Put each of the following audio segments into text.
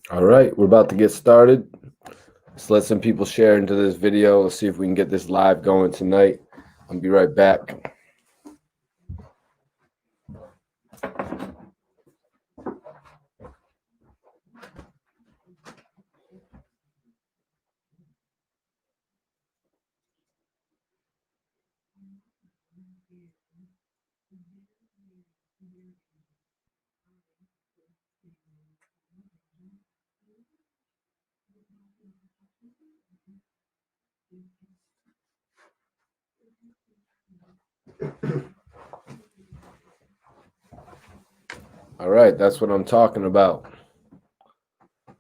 All right, we're about to get started. Let's let some people share into this video. Let's see if we can get this live going tonight. I'll be right back. All right, that's what I'm talking about.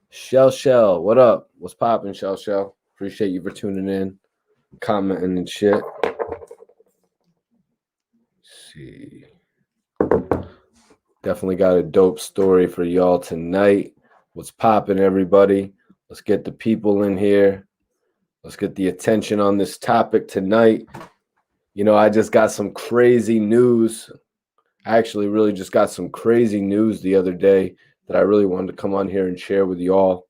Shell, what up? What's poppin', Shell? Appreciate you for tuning in, commenting and shit. Let's see. Definitely got a dope story for y'all tonight. What's poppin', everybody? Let's get the people in here. Let's get the attention on this topic tonight. You know, I just got some crazy news. I actually really just got some crazy news the other day that I really wanted to come on here and share with y'all.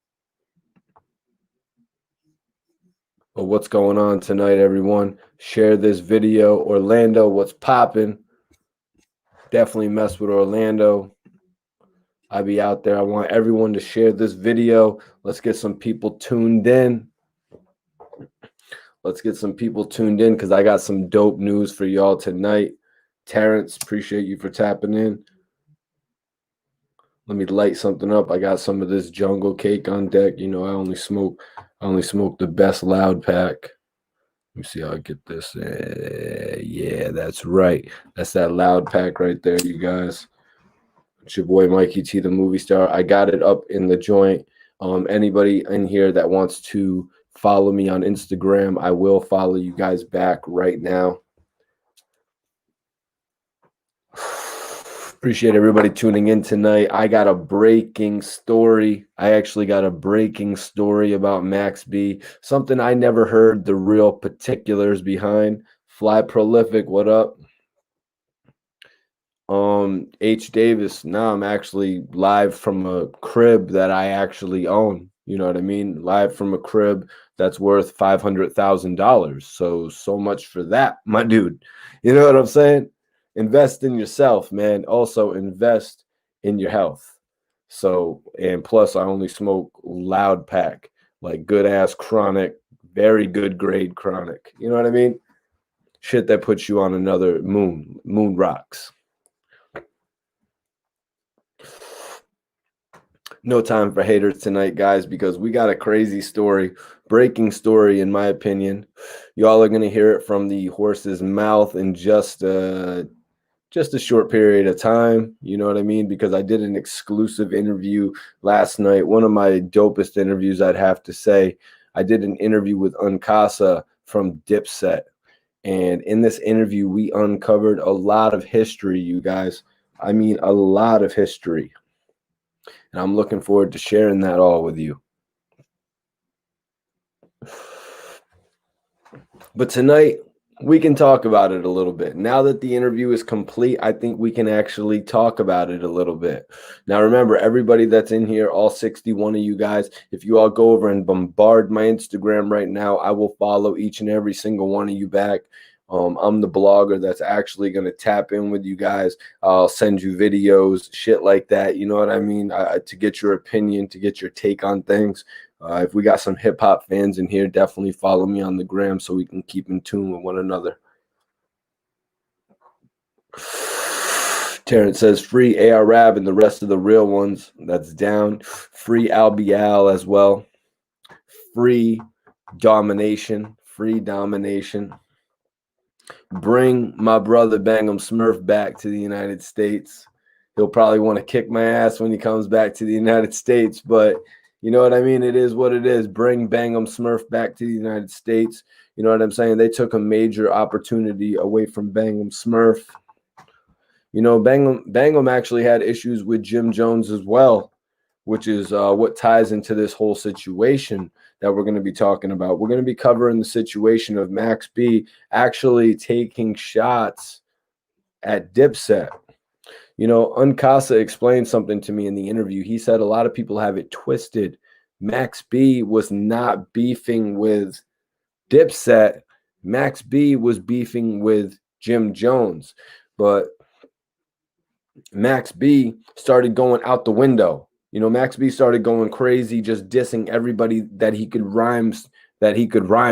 But what's going on tonight, everyone? Share this video. Orlando, what's popping? Definitely mess with Orlando. I be out there. I want everyone to share this video. Let's get some people tuned in. Let's get some people tuned in because I got some dope news for y'all tonight. Terrence, appreciate you for tapping in. Let me light something up. I got some of this jungle cake on deck. You know, I only smoke the best loud pack. Let me see how I get this. Yeah, that's right. That's that loud pack right there, you guys. It's your boy Mikey T, the movie star. I got it up in the joint. Anybody in here that wants to follow me on Instagram, I will follow you guys back right now. Appreciate everybody tuning in tonight. I got a breaking story. I actually got a breaking story about Max B. Something I never heard the real particulars behind. Fly Prolific, what up? H. Davis. Now I'm actually live from a crib that I actually own. You know what I mean? Live from a crib that's worth $500,000. So much for that, my dude. You know what I'm saying? Invest in yourself, man. Also invest in your health. So, and plus I only smoke loud pack, like good ass chronic, very good grade chronic. You know what I mean? Shit that puts you on another moon rocks. No time for haters tonight, guys, because we got a crazy story, breaking story, in my opinion. Y'all are going to hear it from the horse's mouth in just a short period of time. You know what I mean? Because I did an exclusive interview last night. One of my dopest interviews, I'd have to say. I did an interview with Unkasa from Dipset. And in this interview, we uncovered a lot of history, you guys. I mean, a lot of history. And I'm looking forward to sharing that all with you. But tonight, we can talk about it a little bit. Now that the interview is complete, I think we can actually talk about it a little bit. Now, remember, everybody that's in here, all 61 of you guys, if you all go over and bombard my Instagram right now, I will follow each and every single one of you back. I'm the blogger that's actually going to tap in with you guys. I'll send you videos, shit like that. You know what I mean? To get your opinion, to get your take on things. If we got some hip hop fans in here, definitely follow me on the gram so we can keep in tune with one another. Terrence says free AR Rab and the rest of the real ones. That's down. Free Albial as well. Free domination. Free domination. Bring my brother Bangum Smurf back to the United States. He'll probably want to kick my ass when he comes back to the United States, but you know what I mean? It is what it is. Bring Bangum Smurf back to the United States. You know what I'm saying? They took a major opportunity away from Bangum Smurf. You know, Bangum actually had issues with Jim Jones as well, which is what ties into this whole situation that we're going to be talking about. We're going to be covering the situation of Max B actually taking shots at Dipset. You know, Uncasa explained something to me in the interview. He said a lot of people have it twisted. Max B was not beefing with Dipset. Max B was beefing with Jim Jones. But Max B started going out the window. You know, Max B started going crazy, just dissing everybody that he could rhyme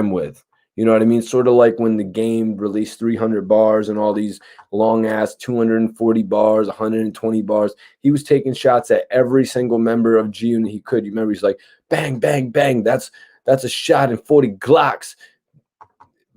with. You know what I mean? Sort of like when the Game released 300 bars and all these long ass 240 bars, 120 bars. He was taking shots at every single member of G Unit he could. You remember he's like, bang, bang, bang. That's a shot in 40 Glocks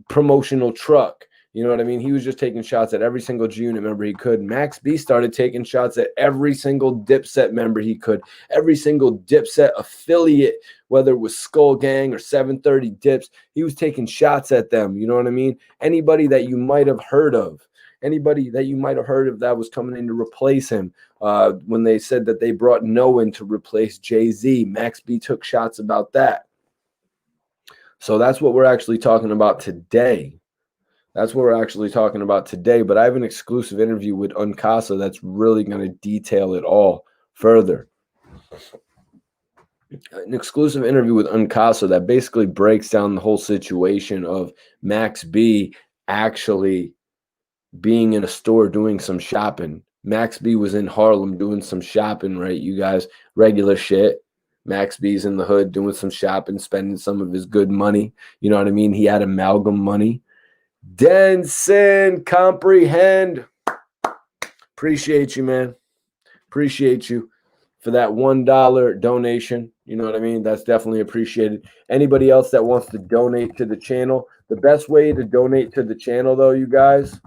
promotional truck. You know what I mean? He was just taking shots at every single G Unit member he could. Max B started taking shots at every single Dipset member he could, every single Dipset affiliate, whether it was Skull Gang or 730 Dips. He was taking shots at them. You know what I mean? Anybody that you might have heard of, that was coming in to replace him. When they said that they brought Noah to replace Jay-Z, Max B took shots about that. So that's what we're actually talking about today. But I have an exclusive interview with Uncasa that's really going to detail it all further. An exclusive interview with Uncasa that basically breaks down the whole situation of Max B actually being in a store doing some shopping. Max B was in Harlem doing some shopping, right? You guys, regular shit. Max B's in the hood doing some shopping, spending some of his good money. You know what I mean? He had amalgam money. Denson, comprehend. Appreciate you, man. Appreciate you for that $1 donation. You know what I mean? That's definitely appreciated. Anybody else that wants to donate to the channel, the best way to donate to the channel, though, you guys,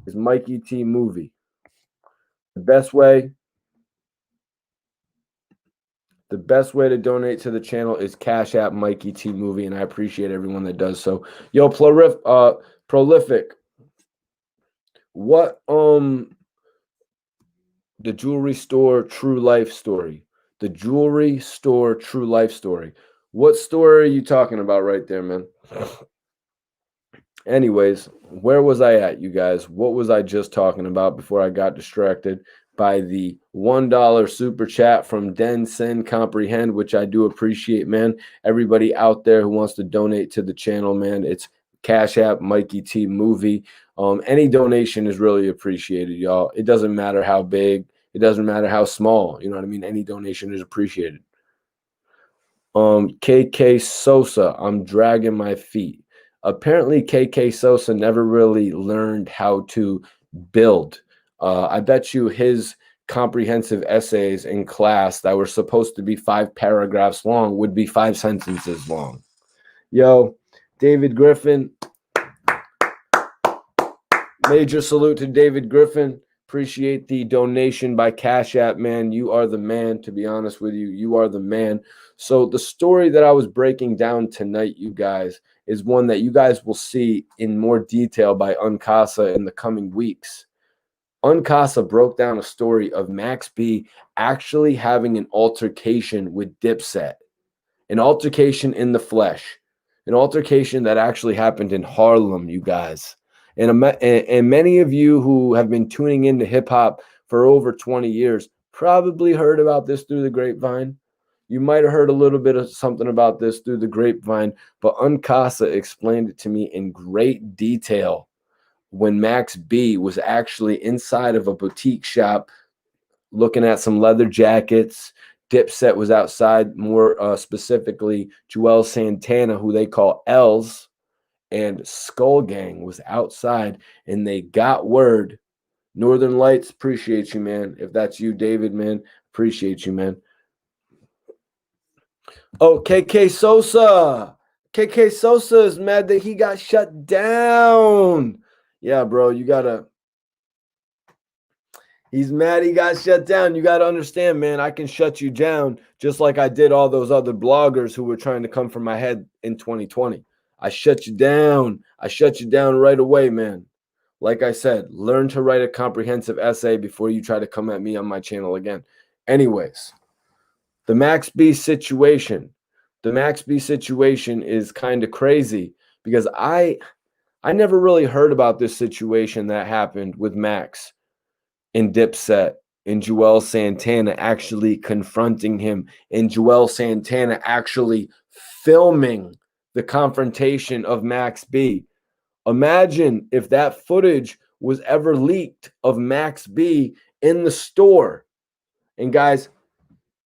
is Mikey T Movie. The best way to donate to the channel is Cash App Mikey T Movie, and I appreciate everyone that does so. Yo, Prolific. What the jewelry store true life story. The jewelry store true life story. What story are you talking about right there, man? Anyways, where was I at, you guys? What was I just talking about before I got distracted by the $1 super chat from Denson Comprehend, which I do appreciate, man. Everybody out there who wants to donate to the channel, man, it's Cash App Mikey T Movie. Any donation is really appreciated, y'all. It doesn't matter how big, it doesn't matter how small. You know what I mean? Any donation is appreciated. KK Sosa, I'm dragging my feet. Apparently, KK Sosa never really learned how to build. I bet you his comprehensive essays in class that were supposed to be 5 paragraphs long would be 5 sentences long. Yo, David Griffin. Major salute to David Griffin. Appreciate the donation by Cash App, man. You are the man, to be honest with you. You are the man. So the story that I was breaking down tonight, you guys, is one that you guys will see in more detail by Uncasa in the coming weeks. Uncasa broke down a story of Max B actually having an altercation with Dipset, an altercation in the flesh, an altercation that actually happened in Harlem, you guys. And many of you who have been tuning into hip-hop for over 20 years probably heard about this through the grapevine. You might have heard a little bit of something about this through the grapevine, but Uncasa explained it to me in great detail when Max B was actually inside of a boutique shop looking at some leather jackets. Dipset was outside, more specifically Juelz Santana, who they call L's, and Skull Gang was outside, and they got word. Northern Lights, appreciate you, man. If that's you, David, man, appreciate you, man. Oh, KK Sosa. KK Sosa is mad that he got shut down. Yeah, bro, you gotta. He's mad he got shut down. You got to understand, man, I can shut you down just like I did all those other bloggers who were trying to come for my head in 2020. I shut you down. I shut you down right away, man. Like I said, learn to write a comprehensive essay before you try to come at me on my channel again. Anyways, the Max B situation. The Max B situation is kind of crazy because I never really heard about this situation that happened with Max in Dipset, and Juelz Santana actually confronting him, and Juelz Santana actually filming the confrontation of Max B. Imagine if that footage was ever leaked of Max B in the store. And guys,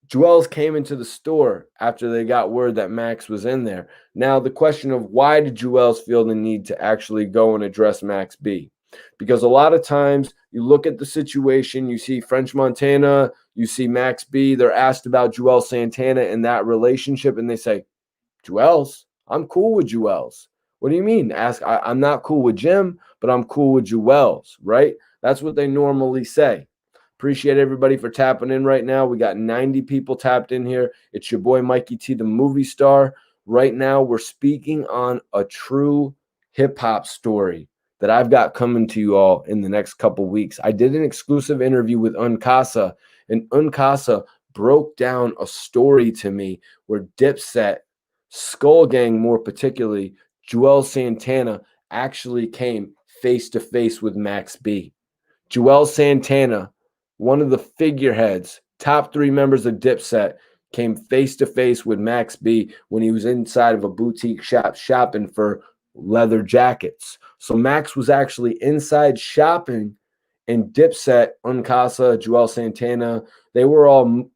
Juelz came into the store after they got word that Max was in there. Now, the question of why did Juelz feel the need to actually go and address Max B? Because a lot of times you look at the situation, you see French Montana, you see Max B, they're asked about Juelz Santana and that relationship, and they say, Juelz, I'm cool with Juelz. What do you mean? I'm not cool with Jim, but I'm cool with Juelz, right? That's what they normally say. Appreciate everybody for tapping in right now. We got 90 people tapped in here. It's your boy Mikey T, the movie star. Right now, we're speaking on a true hip-hop story that I've got coming to you all in the next couple weeks. I did an exclusive interview with Uncasa, and Uncasa broke down a story to me where Dipset, Skull Gang more particularly, Juelz Santana actually came face-to-face with Max B. Juelz Santana, one of the figureheads, top 3 members of Dipset, came face-to-face with Max B when he was inside of a boutique shop shopping for leather jackets. So Max was actually inside shopping, and Dipset, Uncasa, Juelz Santana, they were all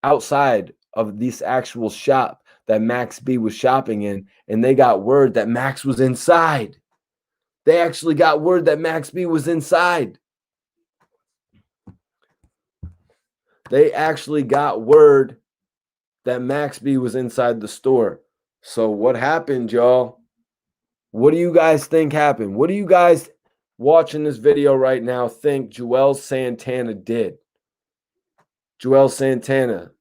outside of this actual shop that Max B was shopping in, and they got word that Max was inside. They actually got word that Max B was inside. They actually got word that Max B was inside the store. So what happened, y'all? What do you guys think happened? What do you guys watching this video right now think Juelz Santana did? Juelz Santana,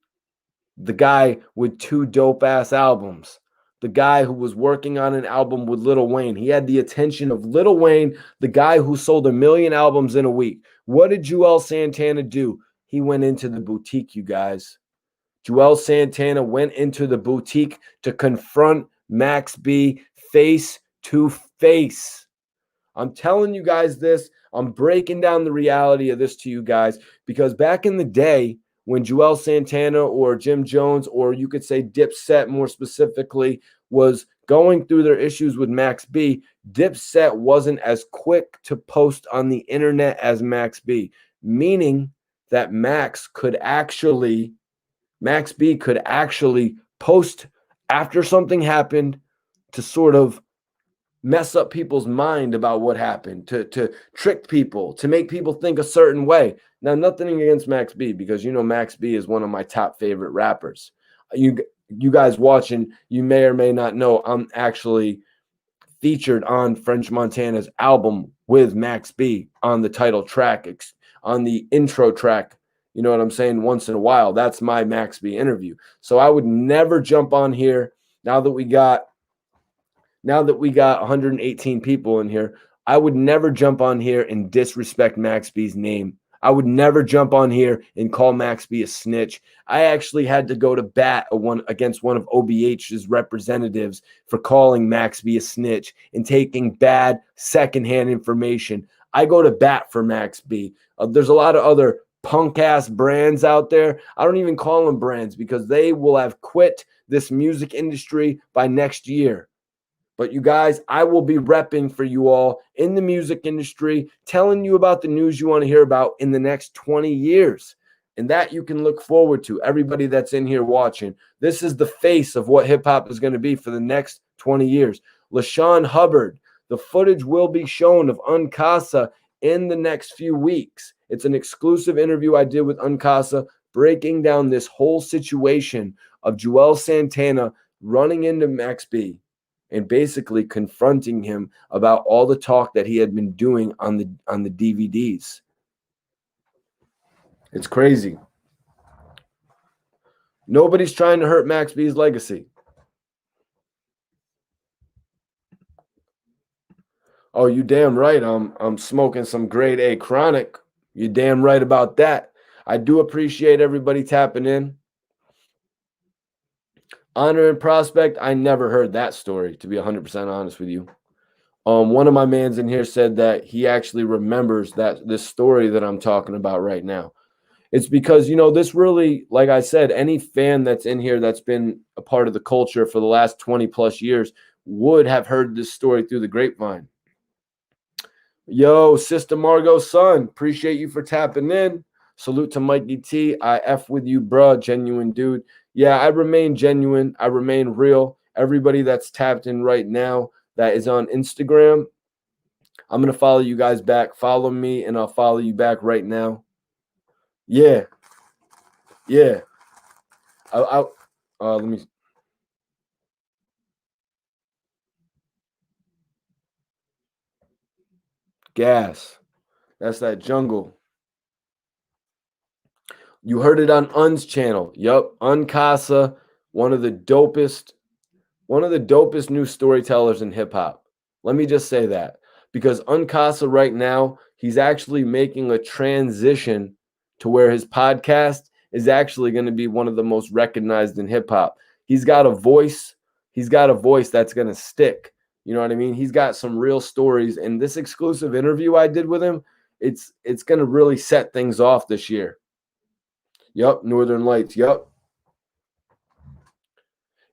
the guy with 2 dope-ass albums. The guy who was working on an album with Lil Wayne. He had the attention of Lil Wayne, the guy who sold 1 million albums in a week. What did Juelz Santana do? He went into the boutique, you guys. Juelz Santana went into the boutique to confront Max B face to face. I'm telling you guys this. I'm breaking down the reality of this to you guys because back in the day when Juelz Santana or Jim Jones, or you could say Dipset more specifically, was going through their issues with Max B, Dipset wasn't as quick to post on the internet as Max B, meaning that Max B could actually post after something happened to sort of mess up people's mind about what happened, to trick people, to make people think a certain way. Now, nothing against Max B, because you know Max B is one of my top favorite rappers. You guys watching, you may or may not know I'm actually featured on French Montana's album with Max B on the title track, on the intro track. You know what I'm saying? Once in a while, that's my Max B interview. So I would never jump on here now that we got 118 people in here. I would never jump on here and disrespect Max B's name. I would never jump on here and call Max B a snitch. I actually had to go to bat against one of OBH's representatives for calling Max B a snitch and taking bad secondhand information. I go to bat for Max B. There's a lot of other punk-ass brands out there. I don't even call them brands because they will have quit this music industry by next year. But you guys, I will be repping for you all in the music industry, telling you about the news you want to hear about in the next 20 years. And that you can look forward to, everybody that's in here watching. This is the face of what hip-hop is going to be for the next 20 years. LaShawn Hubbard, the footage will be shown of Uncasa in the next few weeks. It's an exclusive interview I did with Uncasa, breaking down this whole situation of Juelz Santana running into Max B and basically confronting him about all the talk that he had been doing on the DVDs. It's crazy. Nobody's trying to hurt Max B's legacy. Oh, you damn right. I'm smoking some grade A chronic. You damn right about that. I do appreciate everybody tapping in. Honor and Prospect, I never heard that story, to be 100% honest with you. One of my mans in here said that he actually remembers that this story that I'm talking about right now. It's because, this really, like I said, any fan that's in here that's been a part of the culture for the last 20 plus years would have heard this story through the grapevine. Yo, Sister Margot son, appreciate you for tapping in. Salute to Mikey T. I F with you, bruh. Genuine dude. Yeah, I remain genuine. I remain real. Everybody that's tapped in right now that is on Instagram, I'm going to follow you guys back. Follow me, and I'll follow you back right now. Yeah. Yeah. Let me. Gas. That's that jungle. You heard it on Un's channel. Yup. Uncasa, one of the dopest new storytellers in hip hop. Let me just say that. Because Uncasa right now, he's actually making a transition to where his podcast is actually going to be one of the most recognized in hip hop. He's got a voice. He's got a voice that's going to stick. You know what I mean? He's got some real stories. And this exclusive interview I did with him, it's going to really set things off this year. Yup, Northern Lights. Yup.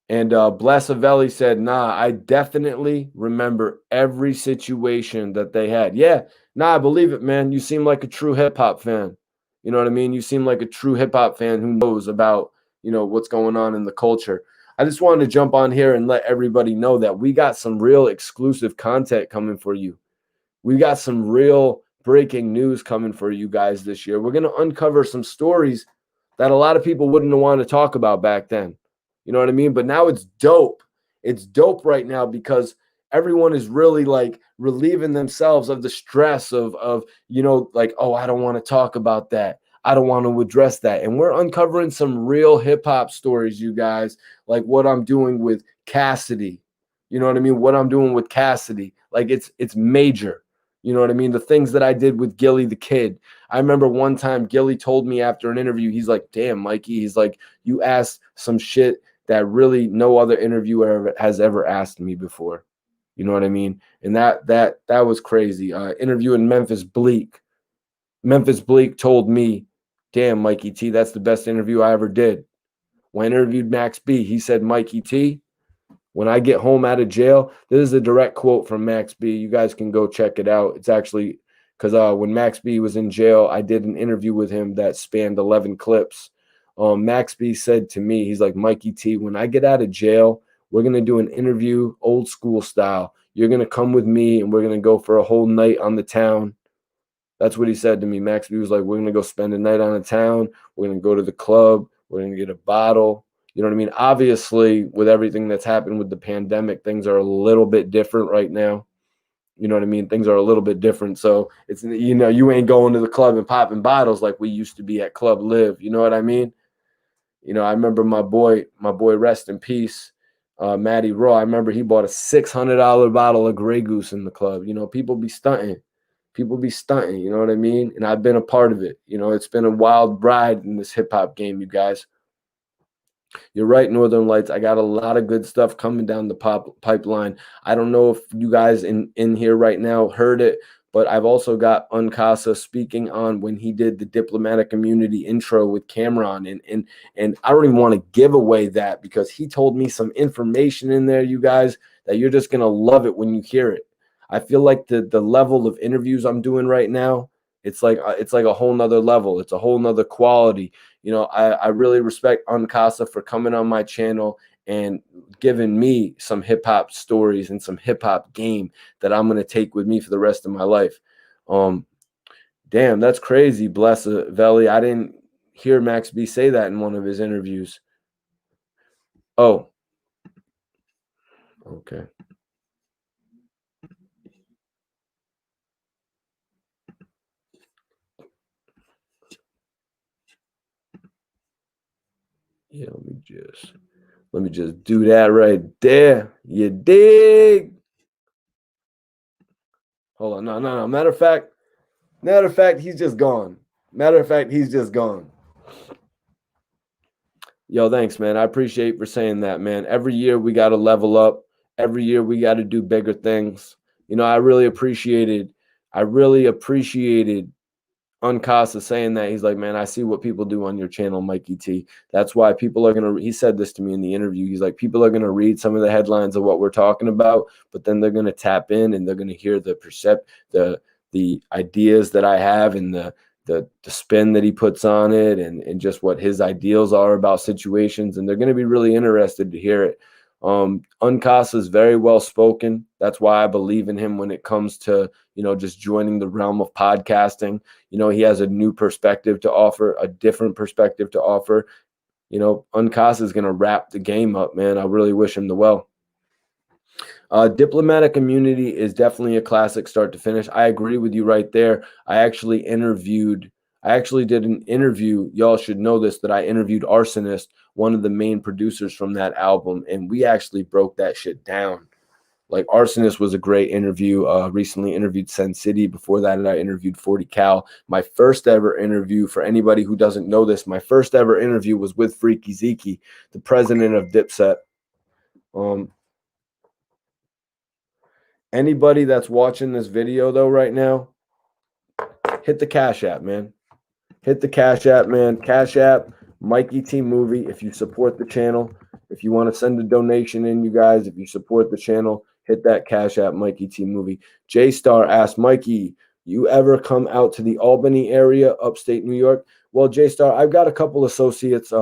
And Blasavelli said, nah, I definitely remember every situation that they had. Yeah, nah, I believe it, man. You seem like a true hip hop fan. You know what I mean? You seem like a true hip hop fan who knows about, what's going on in the culture. I just wanted to jump on here and let everybody know that we got some real exclusive content coming for you. We got some real breaking news coming for you guys this year. We're going to uncover some stories that a lot of people wouldn't want to talk about back then. You know what I mean? But now it's dope. It's dope right now because everyone is really like relieving themselves of the stress of like, oh, I don't want to talk about that. I don't want to address that. And we're uncovering some real hip hop stories, you guys, like what I'm doing with Cassidy. You know what I mean? What I'm doing with Cassidy. Like it's major. You know what I mean? The things that I did with Gilly the Kid. I remember one time Gilly told me after an interview, he's like, damn, Mikey, he's like, you asked some shit that really no other interviewer has ever asked me before. You know what I mean? And that was crazy. Interviewing Memphis Bleak. Memphis Bleak told me, damn, Mikey T, that's the best interview I ever did. When I interviewed Max B, he said, Mikey T, when I get home out of jail, this is a direct quote from Max B. You guys can go check it out. It's actually because when Max B was in jail, I did an interview with him that spanned 11 clips. Max B said to me, he's like, Mikey T, when I get out of jail, we're going to do an interview old school style. You're going to come with me and we're going to go for a whole night on the town. That's what he said to me. Max B was like, we're going to go spend a night on the town. We're going to go to the club. We're going to get a bottle. You know what I mean? Obviously, with everything that's happened with the pandemic, things are a little bit different right now. You know what I mean? Things are a little bit different. So it's, you ain't going to the club and popping bottles like we used to be at Club Live. You know what I mean? I remember my boy, rest in peace, Matty Raw. I remember he bought a $600 bottle of Grey Goose in the club. People be stunting. People be stunting. You know what I mean? And I've been a part of it. It's been a wild ride in this hip hop game, you guys. You're right, Northern Lights. I got a lot of good stuff coming down the pipeline. I don't know if you guys in here right now heard it, but I've also got Uncasa speaking on when he did the diplomatic immunity intro with Cameron. And I don't even want to give away that because he told me some information in there, you guys, that you're just going to love it when you hear it. I feel like the level of interviews I'm doing right now, it's like a whole nother level. It's a whole nother quality. I really respect Uncasa for coming on my channel and giving me some hip hop stories and some hip hop game that I'm going to take with me for the rest of my life. Damn, that's crazy. Bless Veli. I didn't hear Max B say that in one of his interviews. Oh, okay. Yeah, let me just do that right there. You dig? Hold on. No. Matter of fact, he's just gone. He's just gone. Yo, thanks, man. I appreciate for saying that, man. Every year we got to level up. Every year we got to do bigger things. I really appreciated Uncasa saying that. He's like, man, I see what people do on your channel, Mikey T. That's why people are gonna. He said this to me in the interview. He's like, people are gonna read some of the headlines of what we're talking about, but then they're gonna tap in and they're gonna hear the ideas that I have and the spin that he puts on it and just what his ideals are about situations, and they're gonna be really interested to hear it. Uncasa is very well spoken. That's why I believe in him when it comes to just joining the realm of podcasting. He has a new perspective to offer, a different perspective to offer. Uncasa is going to wrap the game up, man. I really wish him the well. Diplomatic Immunity is definitely a classic start to finish. I agree with you right there. I actually did an interview. Y'all should know this, that I interviewed Arsonist, one of the main producers from that album, and we actually broke that shit down. Like, Arsonist was a great interview. Recently interviewed Sen City. Before that, I interviewed 40 Cal. My first ever interview, for anybody who doesn't know this, my first ever interview was with Freaky Zeke, the president of Dipset. Anybody that's watching this video, though, right now, hit the Cash App, man. Hit the Cash App, man. Cash App, Mikey T Movie. If you support the channel, if you want to send a donation in, you guys, if you support the channel, hit that Cash App, Mikey T Movie. J Star asked, Mikey, you ever come out to the Albany area, upstate New York? Well, J Star, I've got a couple associates.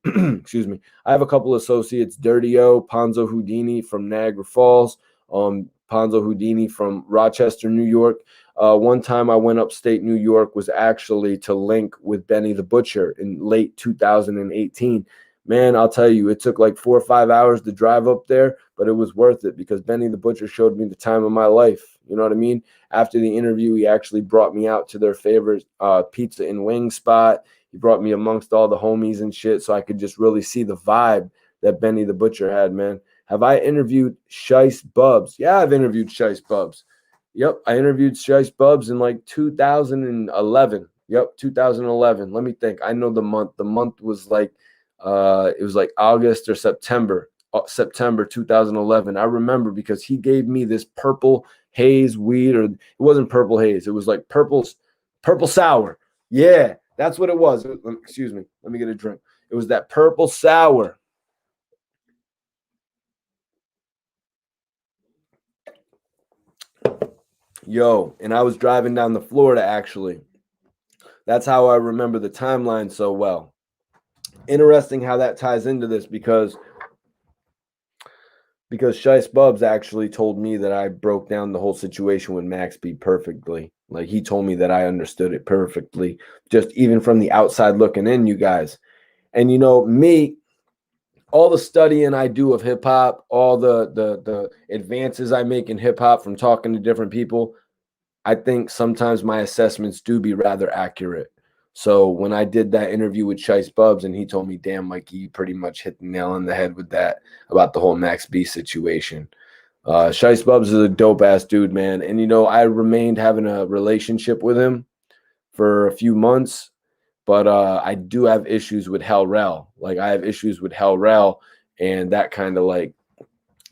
Excuse me. I have a couple associates, Dirty O, Ponzo Houdini from Niagara Falls, Ponzo Houdini from Rochester, New York. One time I went upstate New York was actually to link with Benny the Butcher in late 2018. Man, I'll tell you, it took like 4 or 5 hours to drive up there, but it was worth it because Benny the Butcher showed me the time of my life. You know what I mean? After the interview, he actually brought me out to their favorite pizza and wing spot. He brought me amongst all the homies and shit so I could just really see the vibe that Benny the Butcher had, man. Have I interviewed Shice Bubs? Yeah, I've interviewed Shice Bubs. Yep, I interviewed Shice Bubs in like 2011. Yep, 2011. Let me think. I know the month. The month was like it was like August or September. September 2011. I remember because he gave me this purple haze weed, or it wasn't purple haze. It was like purple sour. Yeah, that's what it was. Excuse me. Let me get a drink. It was that purple sour. Yo, and I was driving down to Florida, actually. That's how I remember the timeline so well. Interesting how that ties into this because Shice Bubs actually told me that I broke down the whole situation with Max B perfectly. Like, he told me that I understood it perfectly, just even from the outside looking in, you guys. And me, all the studying I do of hip hop, all the advances I make in hip hop from talking to different people, I think sometimes my assessments do be rather accurate. So when I did that interview with Shice Bubs and he told me, damn, Mikey, you pretty much hit the nail on the head with that about the whole Max B situation. Shice Bubs is a dope ass dude, man. And, I remained having a relationship with him for a few months, but I do have issues with Hell Rel. Like, I have issues with Hell Rel, and that kind of like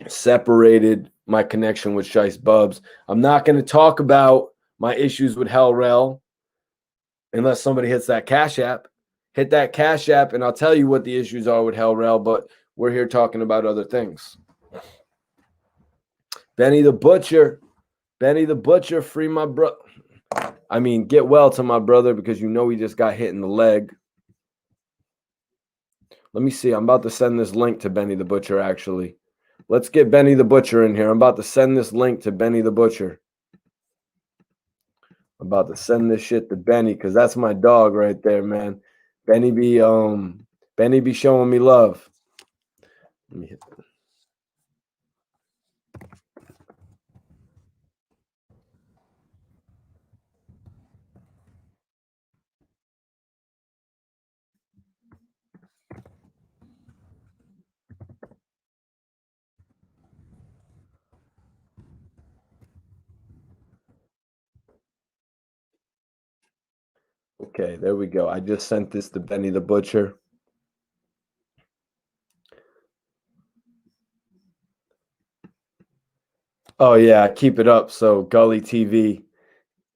separated my connection with Shice Bubs. I'm not going to talk about my issues with Hell Rel unless somebody hits that Cash App. Hit that Cash App, and I'll tell you what the issues are with Hell Rel, but we're here talking about other things. Benny the Butcher, free my bro. I mean, get well to my brother because he just got hit in the leg. Let me see. I'm about to send this link to Benny the Butcher, actually. Let's get Benny the Butcher in here. I'm about to send this link to Benny the Butcher. I'm about to send this shit to Benny because that's my dog right there, man. Benny be showing me love. Let me hit that. Okay, there we go. I just sent this to Benny the Butcher. Oh yeah, keep it up. So Gully TV.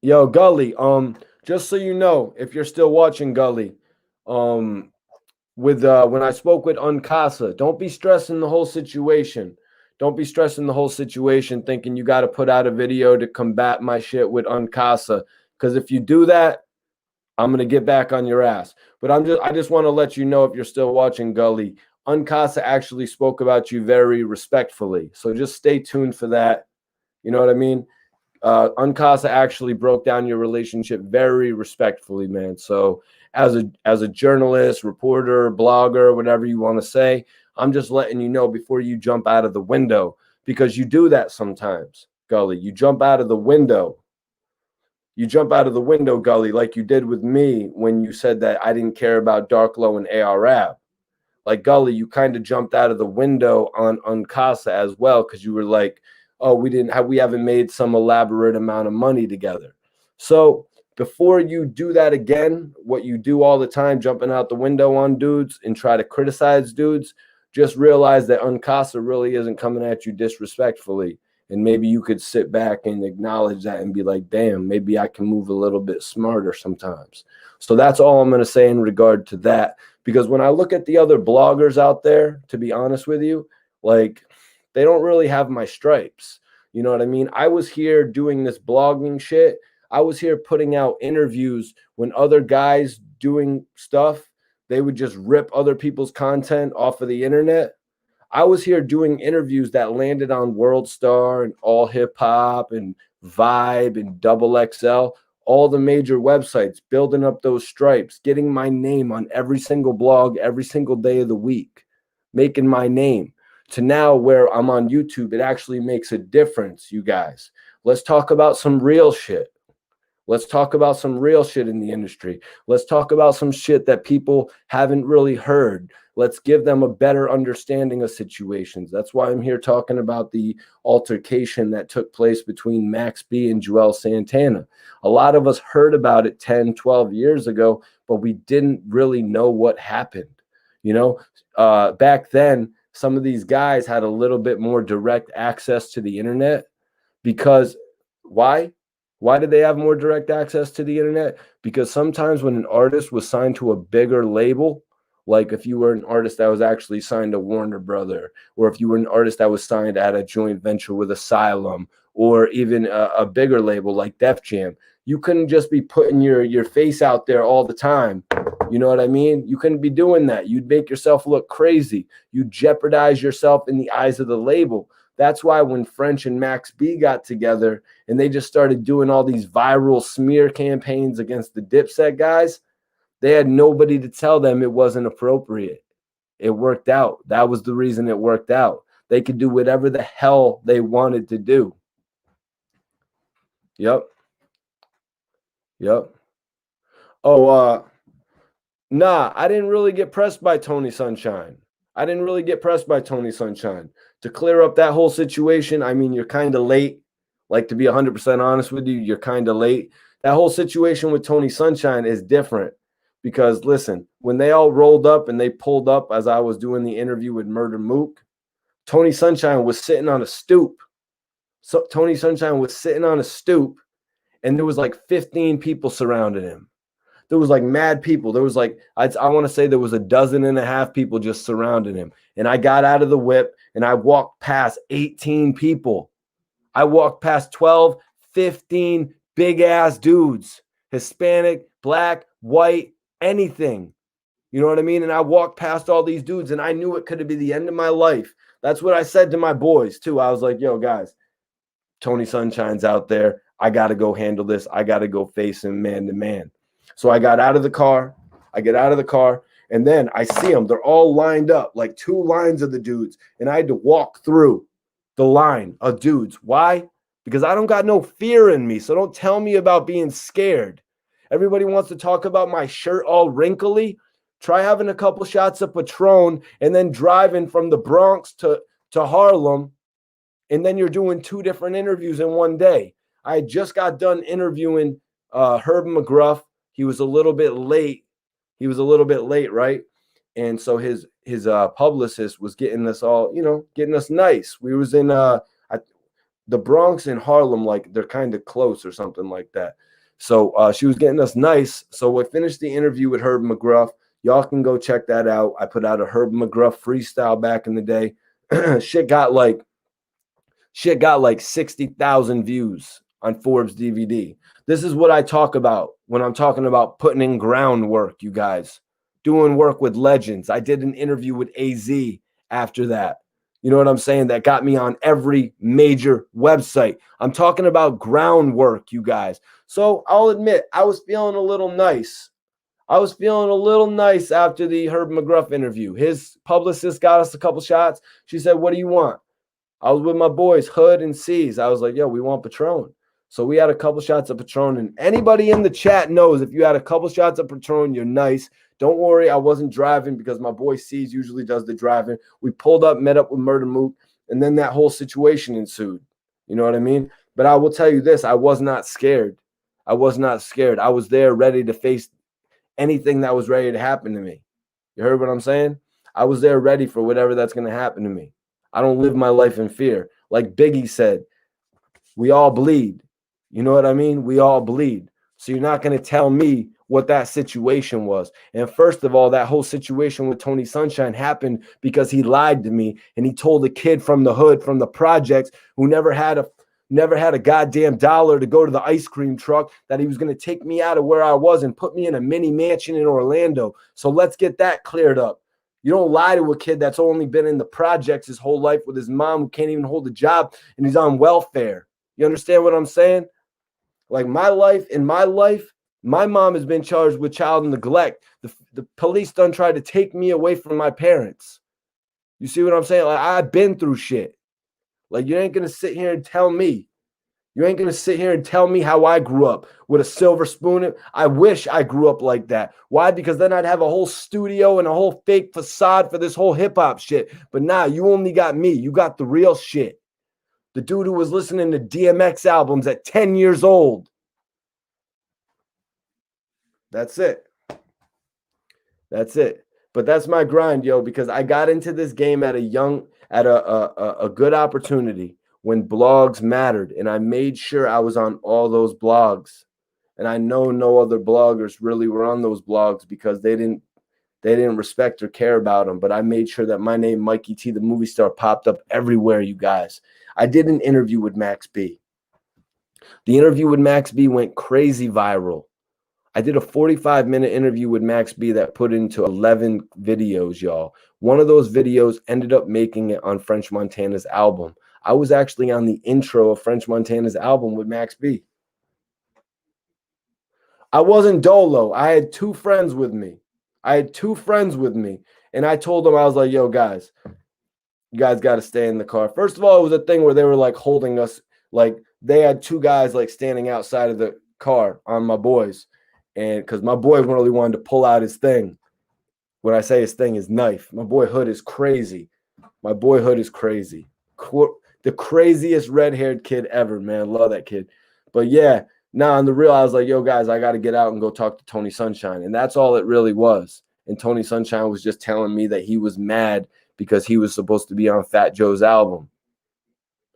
Yo, Gully, just so you know, if you're still watching Gully, um, with when I spoke with Uncasa, don't be stressing the whole situation. Don't be stressing the whole situation thinking you got to put out a video to combat my shit with Uncasa. Because if you do that, I'm gonna get back on your ass. But I just want to let you know if you're still watching Gully, Uncasa actually spoke about you very respectfully. So just stay tuned for that. You know what I mean? Uncasa actually broke down your relationship very respectfully, man. So as a journalist, reporter, blogger, whatever you want to say, I'm just letting you know before you jump out of the window because you do that sometimes, Gully. You jump out of the window. You jump out of the window, Gully, like you did with me when you said that I didn't care about Dark Low and ARAB. Like Gully, you kind of jumped out of the window on Casa as well because you were like, "Oh, we haven't made some elaborate amount of money together." So before you do that again, what you do all the time, jumping out the window on dudes and try to criticize dudes, just realize that Uncasa really isn't coming at you disrespectfully. And maybe you could sit back and acknowledge that and be like, damn, maybe I can move a little bit smarter sometimes. So that's all I'm going to say in regard to that. Because when I look at the other bloggers out there, to be honest with you, like they don't really have my stripes. You know what I mean? I was here doing this blogging shit. I was here putting out interviews when other guys doing stuff, they would just rip other people's content off of the internet. I was here doing interviews that landed on World Star and All Hip Hop and Vibe and Double XL, all the major websites, building up those stripes, getting my name on every single blog every single day of the week, making my name to now where I'm on YouTube. It actually makes a difference, you guys. Let's talk about some real shit. Let's talk about some real shit in the industry. Let's talk about some shit that people haven't really heard. Let's give them a better understanding of situations. That's why I'm here talking about the altercation that took place between Max B and Juelz Santana. A lot of us heard about it 10, 12 years ago, but we didn't really know what happened. You know, back then, some of these guys had a little bit more direct access to the internet because why? Why did they have more direct access to the internet? Because sometimes when an artist was signed to a bigger label, like if you were an artist that was actually signed to Warner Brother, or if you were an artist that was signed at a joint venture with Asylum, or even a bigger label like Def Jam, you couldn't just be putting your face out there all the time. You know what I mean? You couldn't be doing that. You'd make yourself look crazy. You'd jeopardize yourself in the eyes of the label. That's why when French and Max B got together and they just started doing all these viral smear campaigns against the Dipset guys, they had nobody to tell them it wasn't appropriate. It worked out. That was the reason it worked out. They could do whatever the hell they wanted to do. Yep. Yep. Oh, nah, I didn't really get pressed by Tony Sunshine. I didn't really get pressed by Tony Sunshine. To clear up that whole situation, I mean, you're kind of late. Like, to be 100% honest with you, you're kind of late. That whole situation with Tony Sunshine is different because, listen, when they all rolled up and they pulled up as I was doing the interview with Murder Mook, Tony Sunshine was sitting on a stoop. So Tony Sunshine was sitting on a stoop, and there was like 15 people surrounding him. There was like mad people. There was like, I want to say there was a dozen and a half people just surrounding him. And I got out of the whip and I walked past 18 people. I walked past 12, 15 big ass dudes, Hispanic, black, white, anything. You know what I mean? And I walked past all these dudes and I knew it could have been the end of my life. That's what I said to my boys too. I was like, yo, guys, Tony Sunshine's out there. I got to go handle this. I got to go face him man to man. So I got out of the car. I get out of the car, and then I see them. They're all lined up, like two lines of the dudes, and I had to walk through the line of dudes. Why? Because I don't got no fear in me, so don't tell me about being scared. Everybody wants to talk about my shirt all wrinkly. Try having a couple shots of Patron and then driving from the Bronx to Harlem, and then you're doing two different interviews in one day. I just got done interviewing Herb McGruff. He was a little bit late. Right? And so his publicist was getting us all, getting us nice. We was in the Bronx and Harlem, like they're kind of close or something like that. So she was getting us nice. So we finished the interview with Herb McGruff. Y'all can go check that out. I put out a Herb McGruff freestyle back in the day. shit got like 60,000 views on Forbes DVD. This is what I talk about when I'm talking about putting in groundwork, you guys. Doing work with legends. I did an interview with AZ after that. You know what I'm saying? That got me on every major website. I'm talking about groundwork, you guys. So I'll admit, I was feeling a little nice. I was feeling a little nice after the Herb McGruff interview. His publicist got us a couple shots. She said, "What do you want?" I was with my boys, Hood and C's. I was like, "Yo, we want Patron." So we had a couple shots of Patron. And anybody in the chat knows if you had a couple shots of Patron, you're nice. Don't worry, I wasn't driving because my boy C's usually does the driving. We pulled up, met up with Murder Mook, and then that whole situation ensued. You know what I mean? But I will tell you this, I was not scared. I was not scared. I was there ready to face anything that was ready to happen to me. You heard what I'm saying? I was there ready for whatever that's going to happen to me. I don't live my life in fear. Like Biggie said, we all bleed. You know what I mean? We all bleed. So you're not going to tell me what that situation was. And first of all, that whole situation with Tony Sunshine happened because he lied to me and he told a kid from the hood, from the projects, who never had a goddamn dollar to go to the ice cream truck, that he was going to take me out of where I was and put me in a mini mansion in Orlando. So let's get that cleared up. You don't lie to a kid that's only been in the projects his whole life with his mom who can't even hold a job and he's on welfare. You understand what I'm saying? Like my life, my mom has been charged with child neglect. The police done tried to take me away from my parents. You see what I'm saying? Like I've been through shit. Like you ain't going to sit here and tell me. You ain't going to sit here and tell me how I grew up with a silver spoon. I wish I grew up like that. Why? Because then I'd have a whole studio and a whole fake facade for this whole hip-hop shit. But nah, you only got me. You got the real shit. The dude who was listening to DMX albums at 10 years old. That's it. That's it. But that's my grind, yo, because I got into this game at a good opportunity when blogs mattered, and I made sure I was on all those blogs. And I know no other bloggers really were on those blogs because they didn't respect or care about them. But I made sure that my name, Mikey T, the movie star, popped up everywhere, you guys. I did an interview with Max B. The interview with Max B went crazy viral. I did a 45-minute interview with Max B that put into 11 videos, y'all. One of those videos ended up making it on French Montana's album. I was actually on the intro of French Montana's album with Max B. I wasn't dolo. I had two friends with me. And I told them, I was like, yo, guys, you guys got to stay in the car. First of all, it was a thing where they were like holding us. Like they had two guys like standing outside of the car on my boys. And because my boy really wanted to pull out his thing. When I say his thing, his knife. My boy Hood is crazy. The craziest red-haired kid ever, man. Love that kid. But yeah, now on the real, I was like, yo, guys, I got to get out and go talk to Tony Sunshine. And that's all it really was. And Tony Sunshine was just telling me that he was mad because he was supposed to be on Fat Joe's album.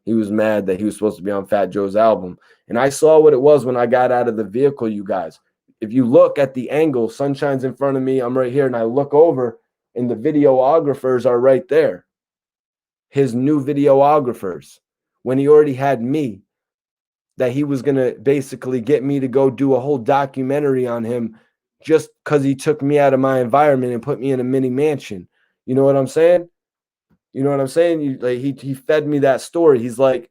He was mad that he was supposed to be on Fat Joe's album. And I saw what it was when I got out of the vehicle, you guys. If you look at the angle, Sunshine's in front of me, I'm right here, and I look over, and the videographers are right there. His new videographers, when he already had me, that he was going to basically get me to go do a whole documentary on him just because he took me out of my environment and put me in a mini mansion. You know what I'm saying? He fed me that story. He's like,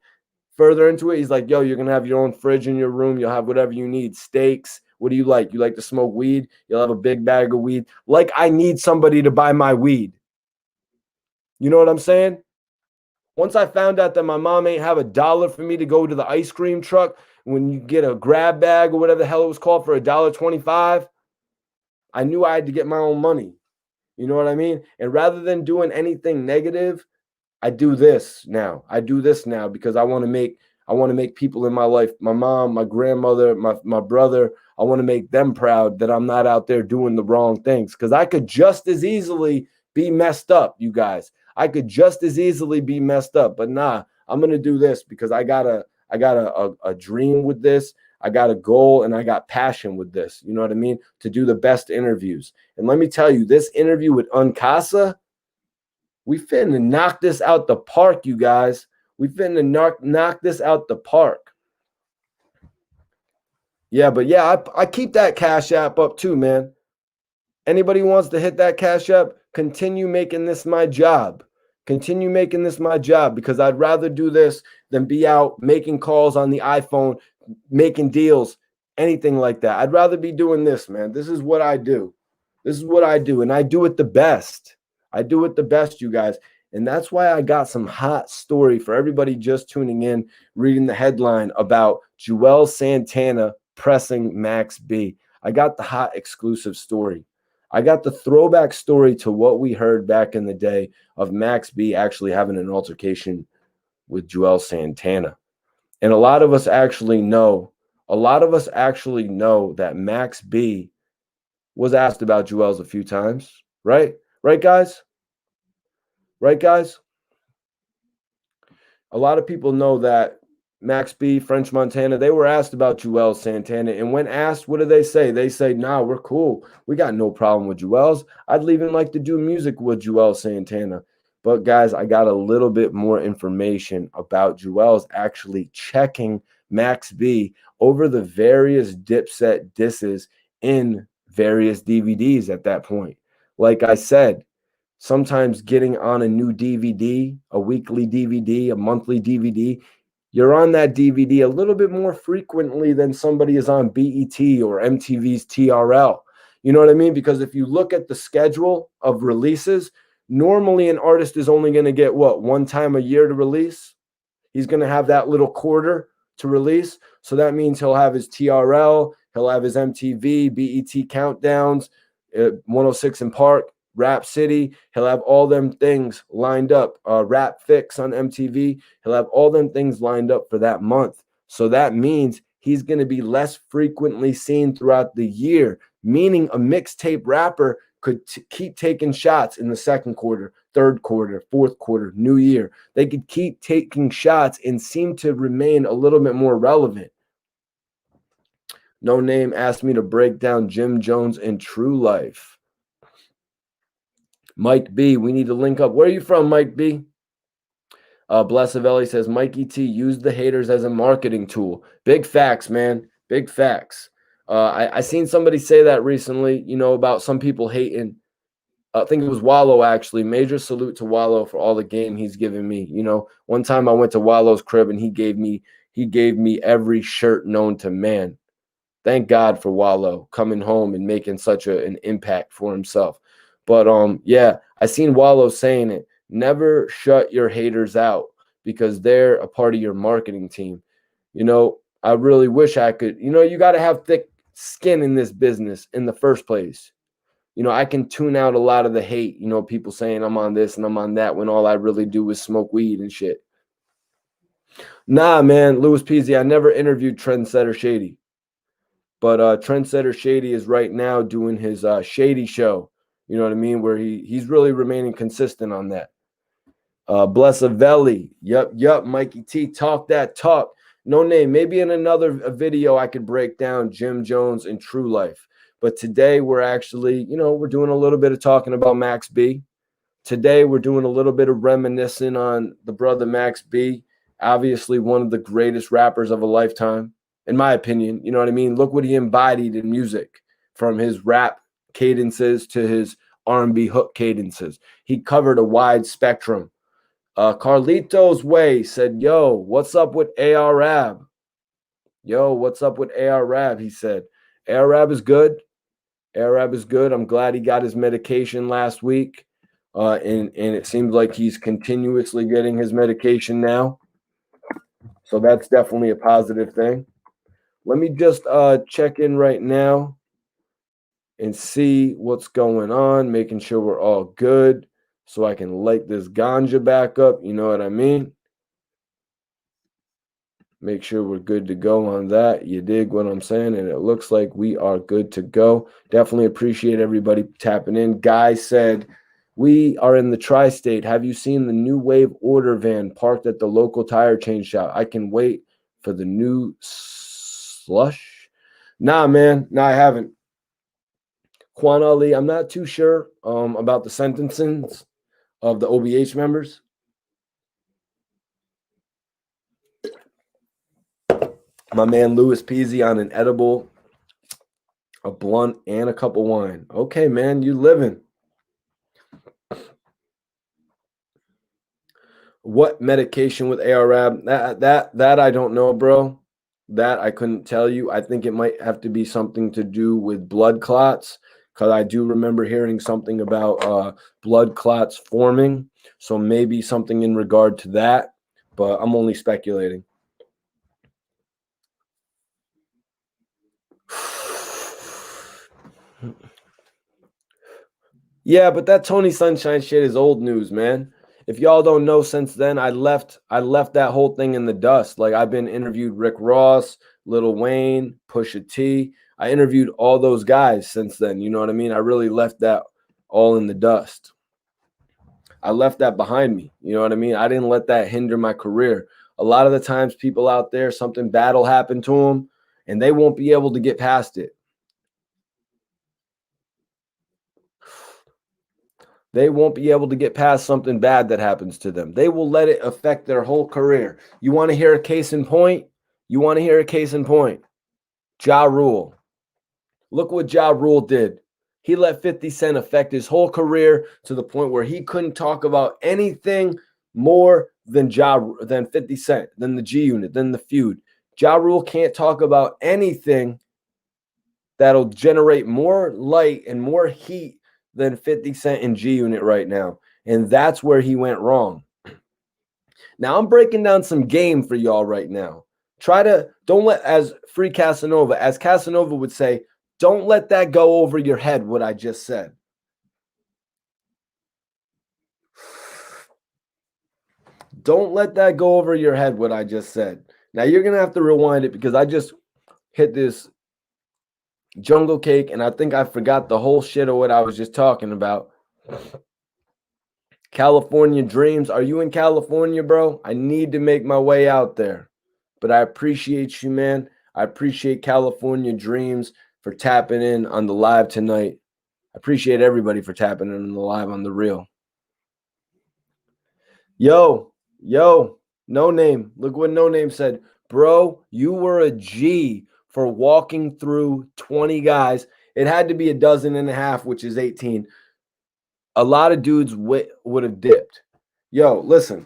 further into it, he's like, yo, you're going to have your own fridge in your room. You'll have whatever you need, steaks. What do you like? You like to smoke weed? You'll have a big bag of weed. Like I need somebody to buy my weed. You know what I'm saying? Once I found out that my mom ain't have $1 for me to go to the ice cream truck, when you get a grab bag or whatever the hell it was called for $1.25, I knew I had to get my own money. You know what I mean? And rather than doing anything negative, I do this now. Because I want to make people in my life, my mom, my grandmother, my brother, I want to make them proud that I'm not out there doing the wrong things. Because I could just as easily be messed up, you guys. I could just as easily be messed up. But nah, I'm going to do this because I got a dream with this. I got a goal and I got passion with this. You know what I mean? To do the best interviews. And let me tell you, this interview with Uncasa, we finna knock this out the park, you guys. We finna knock this out the park. Yeah, but yeah, I keep that Cash App up too, man. Anybody wants to hit that Cash App, continue making this my job. Continue making this my job because I'd rather do this than be out making calls on the iPhone, making deals, anything like that. I'd rather be doing this, man. This is what I do. This is what I do, and I do it the best. I do it the best, you guys. And that's why I got some hot story for everybody just tuning in, reading the headline about Juelz Santana pressing Max B. I got the hot exclusive story. I got the throwback story to what we heard back in the day of Max B actually having an altercation with Juelz Santana. And a lot of us actually know that Max B was asked about Juelz a few times, right? Right, guys? Right, guys? A lot of people know that Max B, French Montana, they were asked about Juelz Santana. And when asked, what do they say? They say, nah, we're cool. We got no problem with Juelz. I'd even like to do music with Juelz Santana. But guys, I got a little bit more information about Juelz actually checking Max B over the various Dipset disses in various DVDs at that point. Like I said, sometimes getting on a new DVD, a weekly DVD, a monthly DVD, you're on that DVD a little bit more frequently than somebody is on BET or MTV's TRL. You know what I mean? Because if you look at the schedule of releases, normally an artist is only going to get what, one time a year to release? He's going to have that little quarter to release. So that means he'll have his TRL, he'll have his MTV, BET countdowns, 106 in Park, Rap City. He'll have all them things lined up. Rap Fix on MTV. He'll have all them things lined up for that month. So that means he's going to be less frequently seen throughout the year, meaning a mixtape rapper could keep taking shots in the second quarter, third quarter, fourth quarter, new year. They could keep taking shots and seem to remain a little bit more relevant. No Name asked me to break down Jim Jones in True Life. Mike B, we need to link up. Where are you from, Mike B? Blessavelli says, Mikey T used the haters as a marketing tool. Big facts, man. Big facts. I seen somebody say that recently, you know, about some people hating. I think it was Wallow, actually. Major salute to Wallow for all the game he's given me. You know, one time I went to Wallow's crib and he gave me every shirt known to man. Thank God for Wallow coming home and making such an impact for himself. But yeah, I seen Wallow saying it. Never shut your haters out because they're a part of your marketing team. You know, I really wish I could. You know, you got to have thick skin in this business in the first place. You know, I can tune out a lot of the hate. You know, people saying I'm on this and I'm on that when all I really do is smoke weed and shit. Nah, man, Louis Peasy, I never interviewed Trendsetter Shady. But Trendsetter Shady is right now doing his Shady Show. You know what I mean? Where he's really remaining consistent on that. Blessavelli. Yup, Mikey T. Talk that talk. No Name. Maybe in another video I could break down Jim Jones in True Life. But today we're actually, you know, we're doing a little bit of talking about Max B. Today we're doing a little bit of reminiscing on the brother Max B. Obviously one of the greatest rappers of a lifetime, in my opinion. You know what I mean? Look what he embodied in music, from his rap cadences to his R&B hook cadences. He covered a wide spectrum. Carlitos Way said, yo, what's up with AR Rab? Yo, what's up with AR Rab? He said, AR Rab is good. AR Rab is good. I'm glad he got his medication last week. And it seems like he's continuously getting his medication now. So that's definitely a positive thing. Let me just check in right now and see what's going on, making sure we're all good so I can light this ganja back up. You know what I mean? Make sure we're good to go on that. You dig what I'm saying? And it looks like we are good to go. Definitely appreciate everybody tapping in. Guy said, We are in the tri-state. Have you seen the new wave order van parked at the local tire change shop? I can wait for the new slush. Nah, man. Nah, I haven't. Quan Ali, I'm not too sure about the sentencing of the OBH members. My man Louis Peasy on an edible, a blunt, and a cup of wine. Okay, man, you living. What medication with ARAB? That I don't know, bro. That I couldn't tell you. I think it might have to be something to do with blood clots, because I do remember hearing something about blood clots forming. So maybe something in regard to that, but I'm only speculating. Yeah, but that Tony Sunshine shit is old news, man. If y'all don't know, since then I left that whole thing in the dust. Like, I've been interviewed Rick Ross, Lil Wayne, Pusha T. I interviewed all those guys since then. You know what I mean? I really left that all in the dust. I left that behind me. You know what I mean? I didn't let that hinder my career. A lot of the times people out there, something bad will happen to them and they won't be able to get past it. They won't be able to get past something bad that happens to them. They will let it affect their whole career. You want to hear a case in point? You want to hear a case in point? Ja Rule. Look what Ja Rule did. He let 50 Cent affect his whole career to the point where he couldn't talk about anything more than 50 Cent, than the G Unit, than the feud. Ja Rule can't talk about anything that'll generate more light and more heat than 50 Cent and G Unit right now. And that's where he went wrong. Now I'm breaking down some game for y'all right now. Don't let, as Free Casanova, as Casanova would say, don't let that go over your head, what I just said. Don't let that go over your head, what I just said. Now you're going to have to rewind it because I just hit this jungle cake and I think I forgot the whole shit of what I was just talking about. California dreams. Are you in California, bro? I need to make my way out there. But I appreciate you, man. I appreciate California dreams for tapping in on the live tonight. I appreciate everybody for tapping in on the live on the real. Yo, No Name. Look what No Name said. Bro, you were a G for walking through 20 guys. It had to be 12.5, which is 18. A lot of dudes would have dipped. Yo, listen.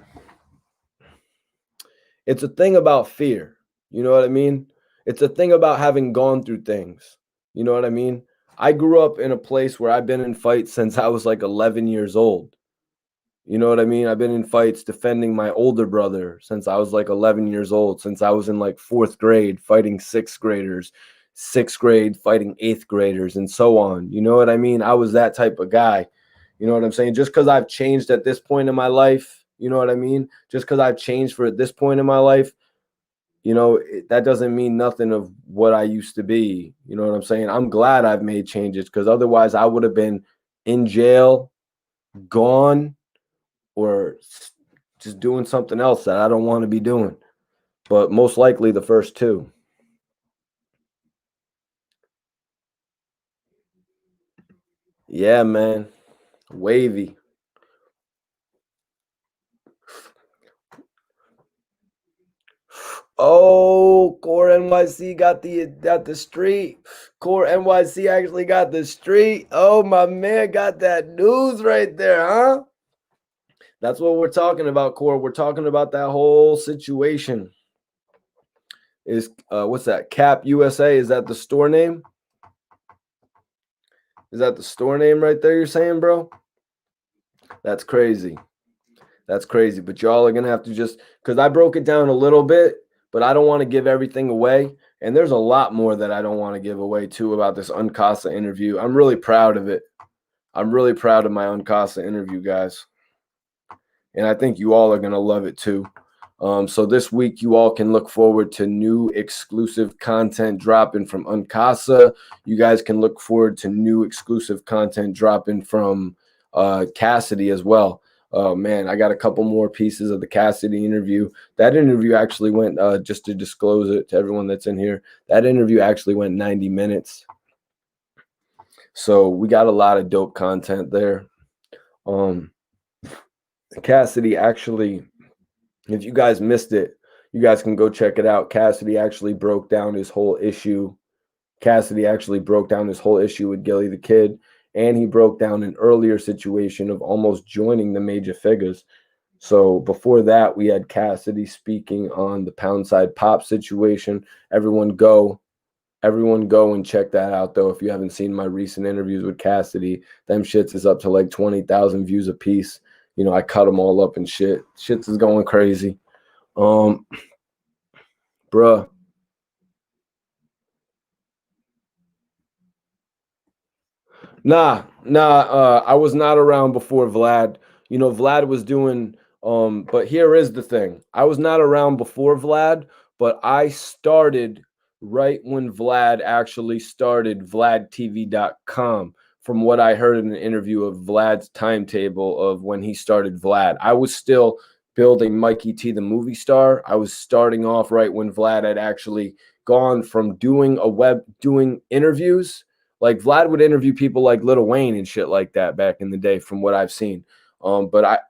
It's a thing about fear. You know what I mean? It's a thing about having gone through things. You know what I mean? I grew up in a place where I've been in fights since I was like 11 years old. You know what I mean? I've been in fights defending my older brother since I was like 11 years old, since I was in like 4th grade fighting 6th graders, 6th grade fighting 8th graders, and so on. You know what I mean? I was that type of guy. You know what I'm saying? Just because I've changed at this point in my life, you know what I mean? Just because I've changed for at this point in my life, you know, that doesn't mean nothing of what I used to be. You know what I'm saying? I'm glad I've made changes because otherwise I would have been in jail, gone, or just doing something else that I don't want to be doing. But most likely the first two. Yeah, man. Wavy. Oh, Core NYC got the street. Core NYC actually got the street. Oh, my man got that news right there, huh? That's what we're talking about, Core. We're talking about that whole situation. Is what's that? Cap USA? Is that the store name? Is that the store name right there you're saying, bro? That's crazy. That's crazy. But y'all are going to have to just, because I broke it down a little bit, but I don't want to give everything away. And there's a lot more that I don't want to give away, too, about this Uncasa interview. I'm really proud of it. I'm really proud of my Uncasa interview, guys. And I think you all are going to love it, too. So this week, you all can look forward to new exclusive content dropping from Uncasa. You guys can look forward to new exclusive content dropping from Cassidy as well. Oh man, I got a couple more pieces of the Cassidy interview. That interview actually went, just to disclose it to everyone that's in here, that interview actually went 90 minutes. So we got a lot of dope content there. Cassidy actually, if you guys missed it, you guys can go check it out. Cassidy actually broke down his whole issue. Cassidy actually broke down his whole issue with Gilly the Kid, and he broke down an earlier situation of almost joining the Major Figures. So before that, we had Cassidy speaking on the Poundside Pop situation. Everyone go and check that out, though. If you haven't seen my recent interviews with Cassidy, them shits is up to like 20,000 views a piece. You know, I cut them all up and shit. Shits is going crazy. Bruh. Nah, I was not around before Vlad. You know, Vlad was doing, but here is the thing. I was not around before Vlad, but I started right when Vlad actually started VladTV.com. From what I heard in an interview of Vlad's timetable of when he started Vlad, I was still building Mikey T, the movie star. I was starting off right when Vlad had actually gone from doing interviews. Like Vlad would interview people like Lil Wayne and shit like that back in the day, from what I've seen. But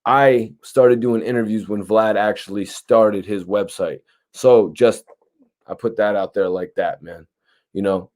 I started doing interviews when Vlad actually started his website. So just I put that out there like that, man. You know,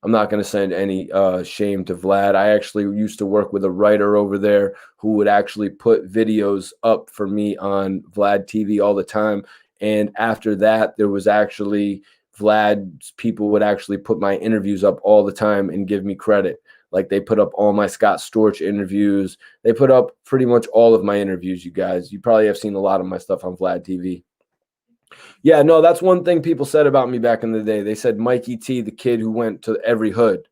I'm not going to send any shame to Vlad. I actually used to work with a writer over there who would actually put videos up for me on Vlad TV all the time. And after that, there was actually Vlad's people would actually put my interviews up all the time and give me credit. Like they put up all my Scott Storch interviews. They put up pretty much all of my interviews, you guys. You probably have seen a lot of my stuff on Vlad TV. Yeah, no, that's one thing people said about me back in the day. They said Mikey T, the kid who went to every hood.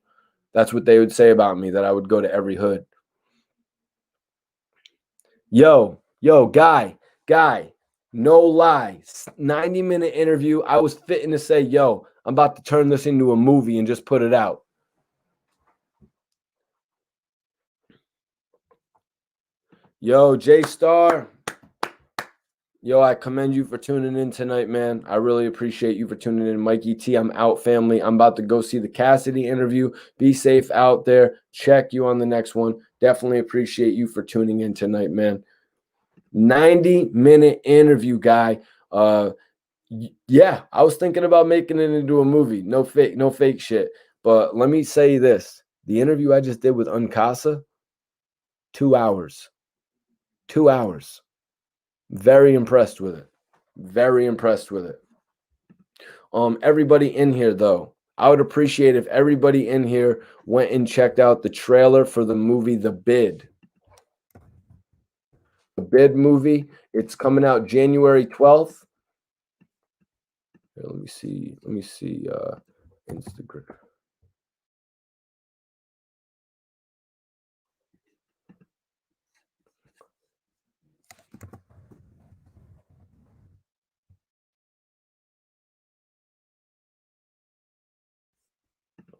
That's what they would say about me, that I would go to every hood. Yo, guy, no lie. 90-minute interview. I was fitting to say, yo, I'm about to turn this into a movie and just put it out. Yo, J Star. Yo, I commend you for tuning in tonight, man. I really appreciate you for tuning in. Mikey T, I'm out, family. I'm about to go see the Cassidy interview. Be safe out there. Check you on the next one. Definitely appreciate you for tuning in tonight, man. 90-minute interview, guy. Yeah, I was thinking about making it into a movie. No fake shit. But let me say this. The interview I just did with Uncasa, 2 hours. 2 hours. Very impressed with it. Very impressed with it. Everybody in here, though, I would appreciate if everybody in here went and checked out the trailer for the movie The Bid. The Bid movie. It's coming out January 12th. Here, let me see Instagram.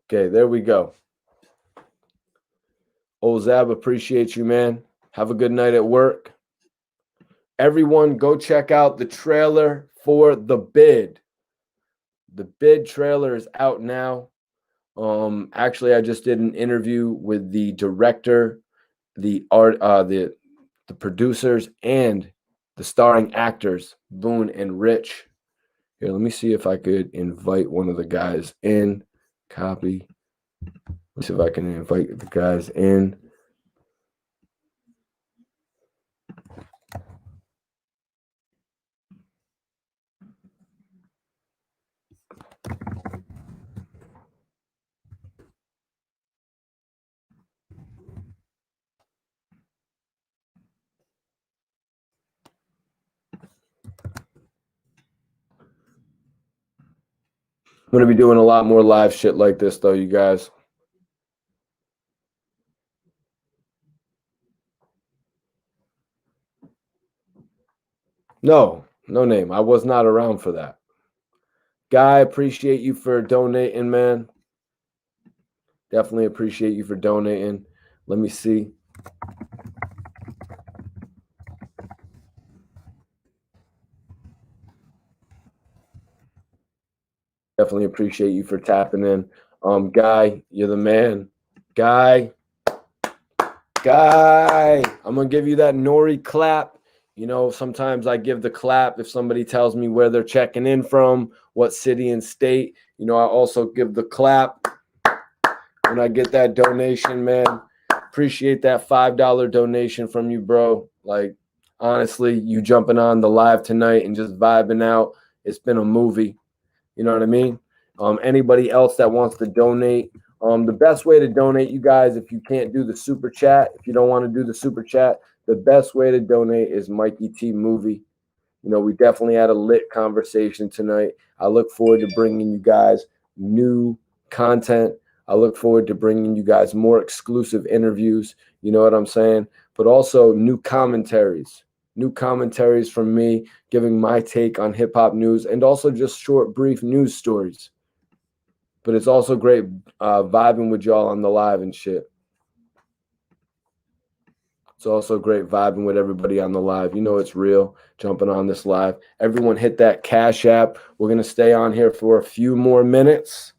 Okay, there we go. Old Zab, appreciate you, man. Have a good night at work. Everyone, go check out the trailer for The Bid. The Bid trailer is out now. Actually, I just did an interview with the director, the producers, and the starring actors, Boone and Rich. Here, let me see if I could invite one of the guys in. Copy. Let's see if I can invite the guys in. I'm going to be doing a lot more live shit like this, though, you guys. No name. I was not around for that. Guy, appreciate you for donating, man. Definitely appreciate you for donating. Let me see. Definitely appreciate you for tapping in. Guy, you're the man. Guy, I'm gonna give you that Nori clap. You know, sometimes I give the clap if somebody tells me where they're checking in from, what city and state. You know, I also give the clap when I get that donation, man. Appreciate that $5 donation from you, bro. Like, honestly, you jumping on the live tonight and just vibing out. It's been a movie. You know what I mean? Anybody else that wants to donate, the best way to donate, you guys, if you can't do the super chat, if you don't want to do the super chat, the best way to donate is Mikey T Movie. You know, we definitely had a lit conversation tonight. I look forward to bringing you guys new content. I look forward to bringing you guys more exclusive interviews. You know what I'm saying? But also new commentaries from me, giving my take on hip hop news, and also just short, brief news stories. But it's also great vibing with y'all on the live and shit. It's also great vibing with everybody on the live. You know it's real, jumping on this live. Everyone hit that Cash App. We're going to stay on here for a few more minutes.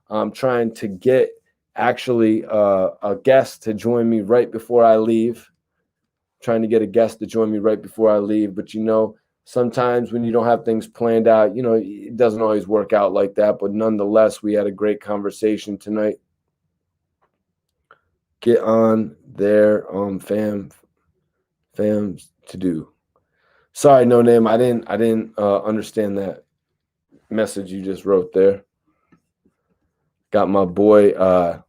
I'm trying to get actually a guest to join me right before I leave. Trying to get a guest to join me right before I leave. But, you know, sometimes when you don't have things planned out, you know, it doesn't always work out like that. But nonetheless, we had a great conversation tonight. Get on there, fams to do. Sorry, no name. I didn't understand that message you just wrote there. Got my boy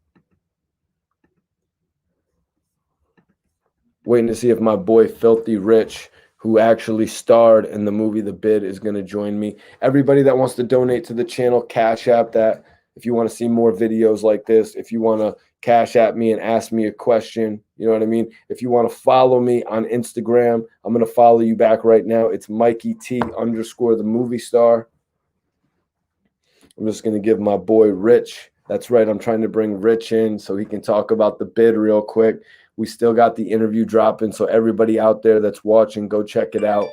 waiting to see if my boy Filthy Rich, who actually starred in the movie The Bid, is going to join me. Everybody that wants to donate to the channel, Cash App that. If you want to see more videos like this, if you want to Cash App me and ask me a question, you know what I mean? If you want to follow me on Instagram, I'm going to follow you back right now. It's Mikey T _ the movie star. I'm just going to give my boy Rich. That's right. I'm trying to bring Rich in so he can talk about The Bid real quick. We still got the interview dropping, so everybody out there that's watching, go check it out.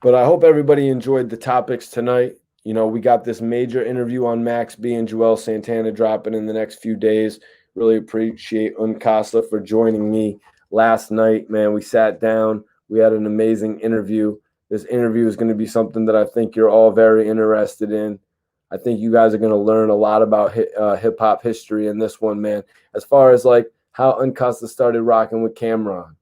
But I hope everybody enjoyed the topics tonight. You know, we got this major interview on Max B and Juelz Santana dropping in the next few days. Really appreciate Uncasa for joining me last night, man. We sat down. We had an amazing interview. This interview is going to be something that I think you're all very interested in. I think you guys are going to learn a lot about hip hop history in this one, man. As far as like how Uncasa started rocking with Cameron,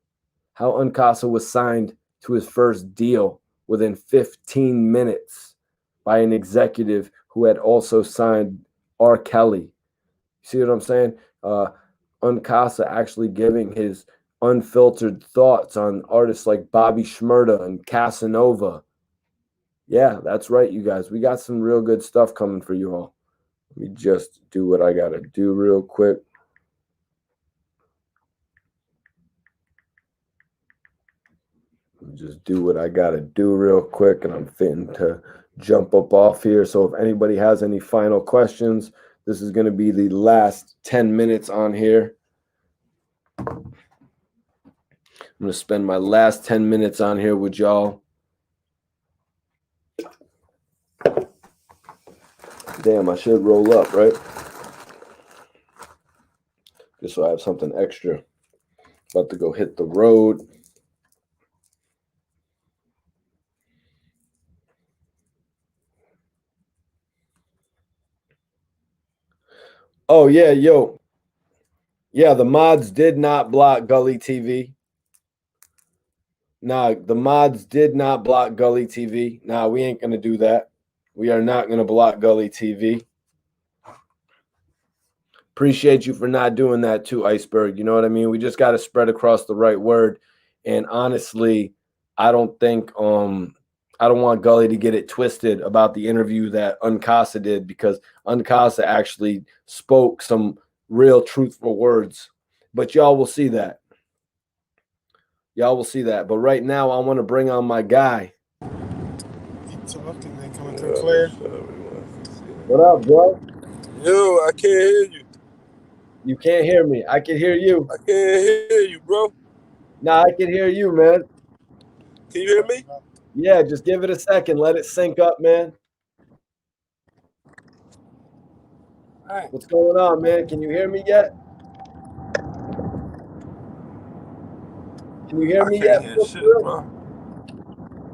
how Uncasa was signed to his first deal within 15 minutes by an executive who had also signed R. Kelly. See what I'm saying? Uncasa actually giving his unfiltered thoughts on artists like Bobby Shmurda and Casanova. Yeah, that's right, you guys. We got some real good stuff coming for you all. Let me just do what I got to do real quick. Just do what I got to do real quick, and I'm fitting to jump up off here. So if anybody has any final questions, this is going to be the last 10 minutes on here. I'm going to spend my last 10 minutes on here with y'all. Damn, I should roll up, right? Just so I have something extra. About to go hit the road. Oh, yeah, yo. Yeah, the mods did not block Gully TV. Nah, the mods did not block Gully TV. Nah, we ain't going to do that. We are not going to block Gully TV. Appreciate you for not doing that too, Iceberg. You know what I mean? We just got to spread across the right word. And honestly, I don't think I don't want Gully to get it twisted about the interview that Uncasa did, because Uncasa actually spoke some real truthful words. But y'all will see that. Y'all will see that. But right now, I want to bring on my guy. Keep talking, they coming through clear. What up, bro? Yo, I can't hear you. You can't hear me. I can hear you. I can't hear you, bro. Nah, I can hear you, man. Can you hear me? Yeah, just give it a second. Let it sync up, man. What's going on, man? Can you hear me yet? Can you hear me yet? I can't hear shit, bro.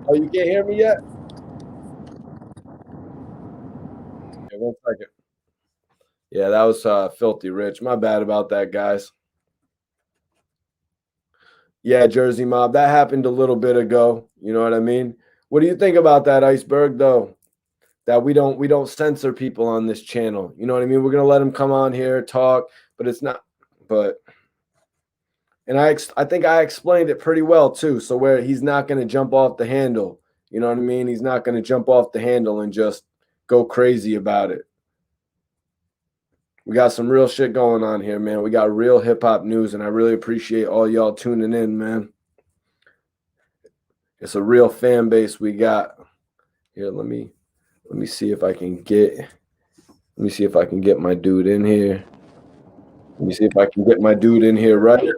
Oh, you can't hear me yet? Okay, 1 second. Yeah, that was Filthy Rich. My bad about that, guys. Yeah, Jersey Mob. That happened a little bit ago. You know what I mean? What do you think about that, Iceberg, though? That we don't censor people on this channel. You know what I mean? We're gonna let them come on here, talk, but it's not. And I think I explained it pretty well too. So where he's not gonna jump off the handle. You know what I mean? He's not gonna jump off the handle and just go crazy about it. We got some real shit going on here, man. We got real hip hop news, and I really appreciate all y'all tuning in, man. It's a real fan base we got. Here, let me see if I can get my dude in here. Let me see if I can get my dude in here right. Hey,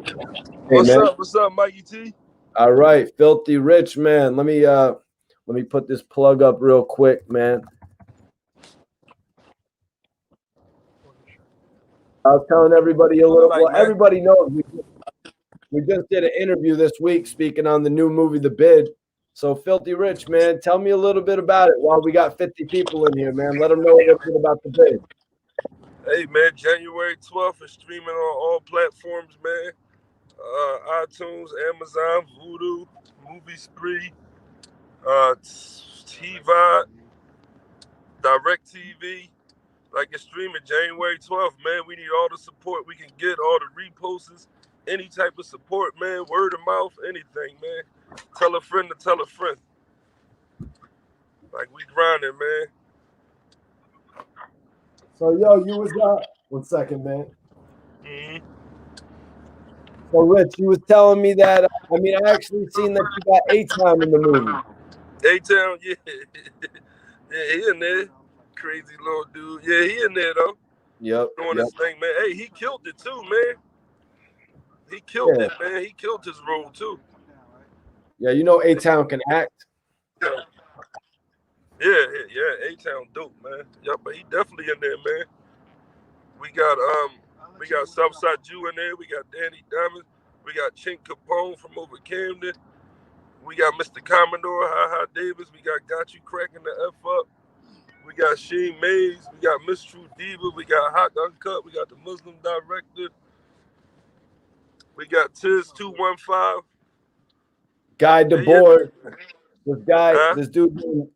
What's up? What's up, Mikey T? All right, Filthy Rich, man. Let me put this plug up real quick, man. I was telling everybody a little. Well, everybody knows we just did an interview this week speaking on the new movie, The Bid. So, Filthy Rich, man, tell me a little bit about it while we got 50 people in here, man. Let them know a little bit about The Bid. Hey, man, January 12th is streaming on all platforms, man. iTunes, Amazon, Vudu, Movie Spree, TVOD, DirecTV. Like, it's streaming January 12th, man. We need all the support we can get, all the reposts, any type of support, man. Word of mouth, anything, man. Tell a friend to tell a friend. Like, we grinding, man. So, yo, you was 1 second, man. Mm-hmm. So, Rich, you was telling me that. I actually seen that you got A-Town in the movie. A-Town, yeah. Yeah, he in there. Crazy little dude. Yeah, he in there, though. Yep. Doing his thing, man. Hey, he killed it, too, man. He killed it, man. He killed his role, too. Yeah, you know A-Town can act. Yeah, A-Town dope, man. Yeah, but he definitely in there, man. We got Southside Jew in there. We got Danny Diamond. We got Chink Capone from over Camden. We got Mr. Commodore, Ha Davis. We got You cracking the F up. We got Sheen Mays. We got Miss True Diva. We got Hot Uncut. We got the Muslim Director. We got Tiz 215. Guy DeBoer.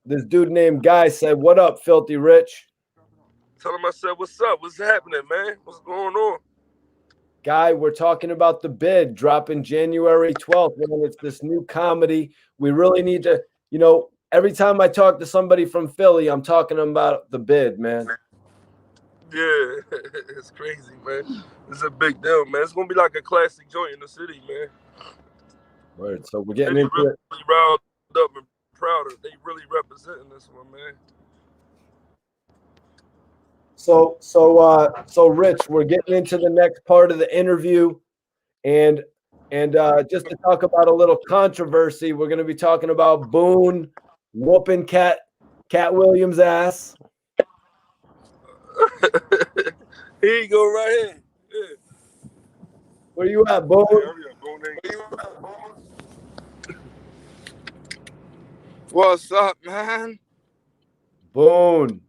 This dude named Guy said, "What up, Filthy Rich?" Tell him I said, "What's up? What's happening, man? What's going on?" Guy, we're talking about The Bid dropping January 12th. Man, it's this new comedy. We really need to, every time I talk to somebody from Philly, I'm talking about The Bid, man. Yeah, it's crazy, man. It's a big deal, man. It's gonna be like a classic joint in the city, man. Word. So we're getting into it. Really riled up and proud of. They really representing this one, man. So Rich, we're getting into the next part of the interview, and just to talk about a little controversy, we're going to be talking about Boone whooping Cat Williams' ass. Here you go, right here. Yeah. Where you at, Boone? What's up, man? Boone.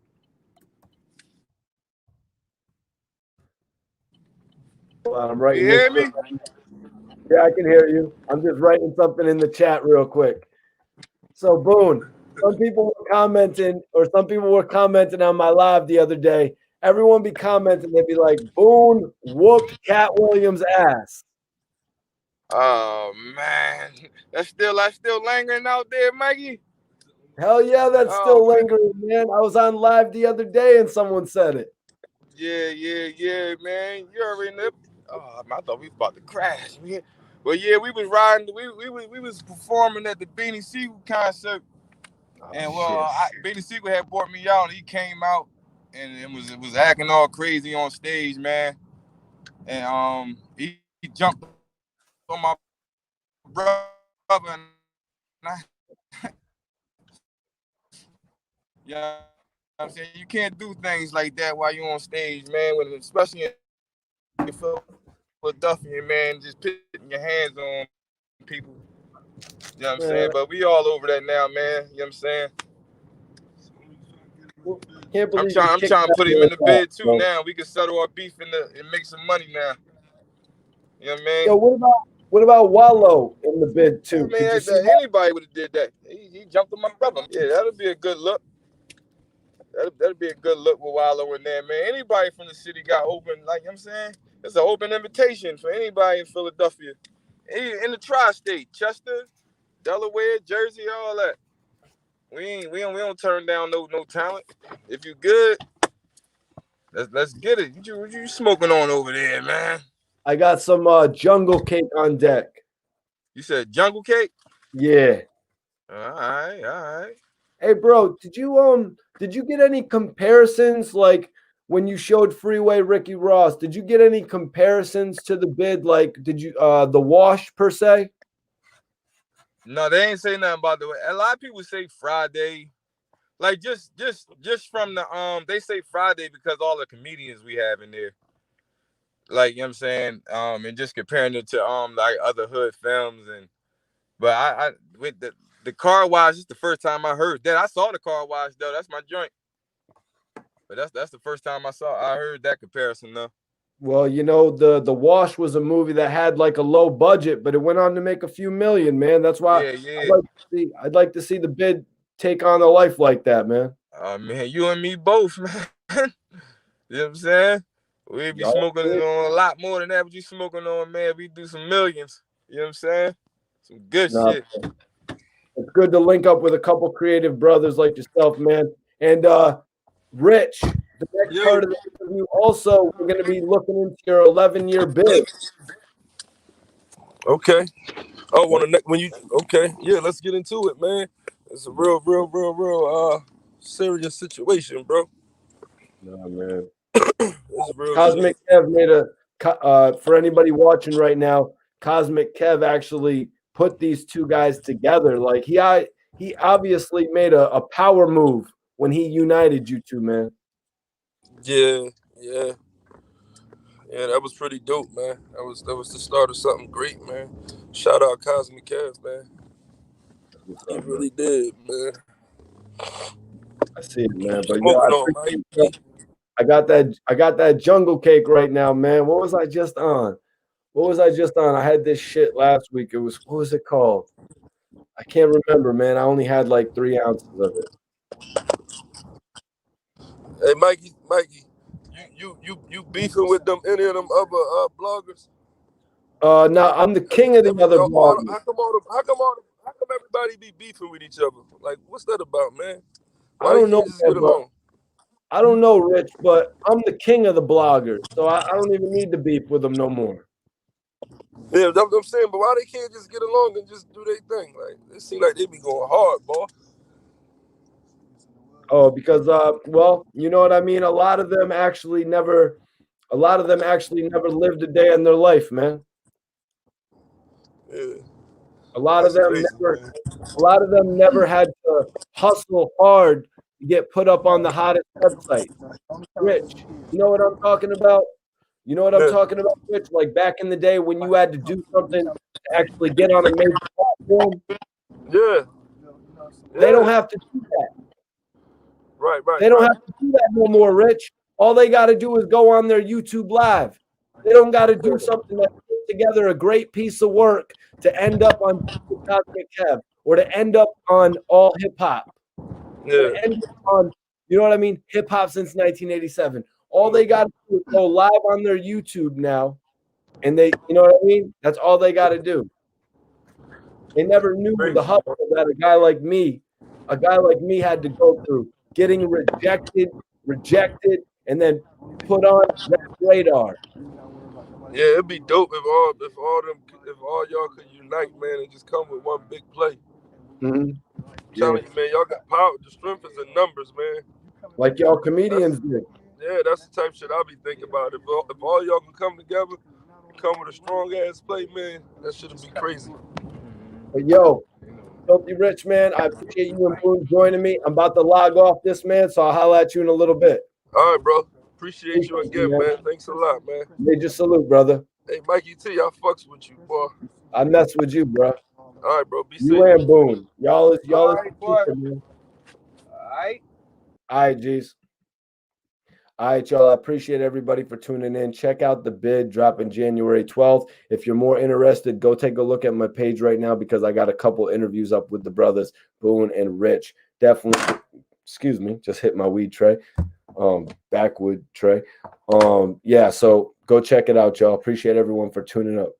I'm writing. You hear me? Yeah, I can hear you. I'm just writing something in the chat real quick. So, Boone, some people were commenting on my live the other day. Everyone be commenting, they'd be like, Boone whooped Cat Williams' ass. Oh man, that's still lingering out there, Maggie. Hell yeah, that's Oh, still man. lingering, man. I was on live the other day and someone said it. Yeah, man. You already know. Oh, I thought we was about to crash, man. Well, yeah, we was riding. We was performing at the Beanie Siegel concert, and Shit. Beanie Siegel had brought me out. And he came out and it was acting all crazy on stage, man. And he jumped on my brother, and I, yeah, I'm saying you can't do things like that while you're on stage, man. When especially in Philadelphia, man, just putting your hands on people. You know what I'm Man, saying? But we all over that now, man. You know what I'm saying? can't I'm believe you trying kicked to that put him in like the that, bid too bro. now. We can settle our beef and make some money now. You know what I mean? Yo, what about Wallow in the bid I too? mean, Did you see that? anybody would have did that. He jumped on my brother. Yeah, that'll be a good look. That'll be a good look with Wallow in there, man. Anybody from the city got open, like you know what I'm saying? It's an open invitation for anybody in Philadelphia. In the tri-state, Chester, Delaware, Jersey, all that. We don't turn down no talent. If you good, let's get it. What you smoking on over there, man? I got some jungle cake on deck. You said jungle cake? Yeah. All right. Hey, bro, did you get any comparisons like when you showed Freeway Ricky Ross? Did you get any comparisons to the bid? Like, did you the wash per se? No, they ain't say nothing about the way. A lot of people say Friday. Like just from the they say Friday because all the comedians we have in there. Like, you know what I'm saying? And just comparing it to like other hood films but I with the car wash, is the first time I heard that. I saw the car wash though. That's my joint. But that's the first time I heard that comparison though. Well, you know, the Wash was a movie that had like a low budget, but it went on to make a few million, man. That's why Yeah. I'd like to see the bid take on a life like that, man. Man, you and me both, man. You know what I'm saying? We be smoking on a lot more than that. What you smoking on, man? We do some millions. You know what I'm saying? Some good shit. It's good to link up with a couple creative brothers like yourself, man. And Rich, the next part of the interview, also, we're going to be looking into your 11-year bid. Okay. Oh, when you okay? Yeah, let's get into it, man. It's a real serious situation, bro. No, man. It's real Cosmic Kev made for anybody watching right now, Cosmic Kev actually put these two guys together. Like he obviously made a power move when he united you two, man. Yeah. That was pretty dope, man. That was the start of something great, man. Shout out Cosmic Cavs, man. He really did, man. I see it, man. But Smoking on, Mike. I got that jungle cake right now, man. What was I just on? I had this shit last week. It was, what was it called? I can't remember, man. I only had like 3 ounces of it. Hey, Mikey, you beefing with them any of them other bloggers? No, I'm the king of the other bloggers. How come everybody be beefing with each other? Like, what's that about, man? Why I don't know, can't just get along? I don't know, Rich, but I'm the king of the bloggers, so I don't even need to beef with them no more. Yeah, that's what I'm saying. But why they can't just get along and just do their thing? Like, it seems like they be going hard, boy. Oh, because well, you know what I mean. A lot of them actually never lived a day in their life, man. Yeah. A lot of them never had to hustle hard to get put up on the hottest website. Rich, you know what I'm talking about? You know what I'm talking about, Rich? Like back in the day when you had to do something to actually get on a major platform. Yeah. They don't have to do that. Right. They don't have to do that no more, Rich. All they got to do is go on their YouTube live. They don't got to do something that puts together a great piece of work to end up on Cosmic Kev or to end up on All Hip Hop. Yeah. End up on, you know what I mean? Hip hop since 1987. All they got to do is go live on their YouTube now, and they, you know what I mean? That's all they got to do. They never knew the hustle that a guy like me a guy like me had to go through, getting rejected, and then put on that radar. Yeah, it'd be dope if all y'all could unite, man, and just come with one big play. Mm-hmm. Telling you, man, y'all got power. The strength is in numbers, man. Like y'all comedians do. Yeah, that's the type of shit I be thinking about. If all y'all can come together and come with a strong ass play, man, that shit'd be crazy. But yo, Filthy Rich, man, I appreciate you and Boone joining me. I'm about to log off this, man, so I'll holler at you in a little bit. All right, bro. Appreciate you again, man. Thanks a lot, man. Major salute, brother. Hey, Mikey T, I fucks with you, boy. I mess with you, bro. All right, bro. Be safe. You and Boone. Y'all is All right, boy. man. All right. All right, G's. All right, y'all. I appreciate everybody for tuning in. Check out the bid dropping January 12th. If you're more interested, go take a look at my page right now because I got a couple interviews up with the brothers, Boone and Rich. Definitely, excuse me, just hit my weed tray, backwood tray. Yeah, so go check it out, y'all. Appreciate everyone for tuning up.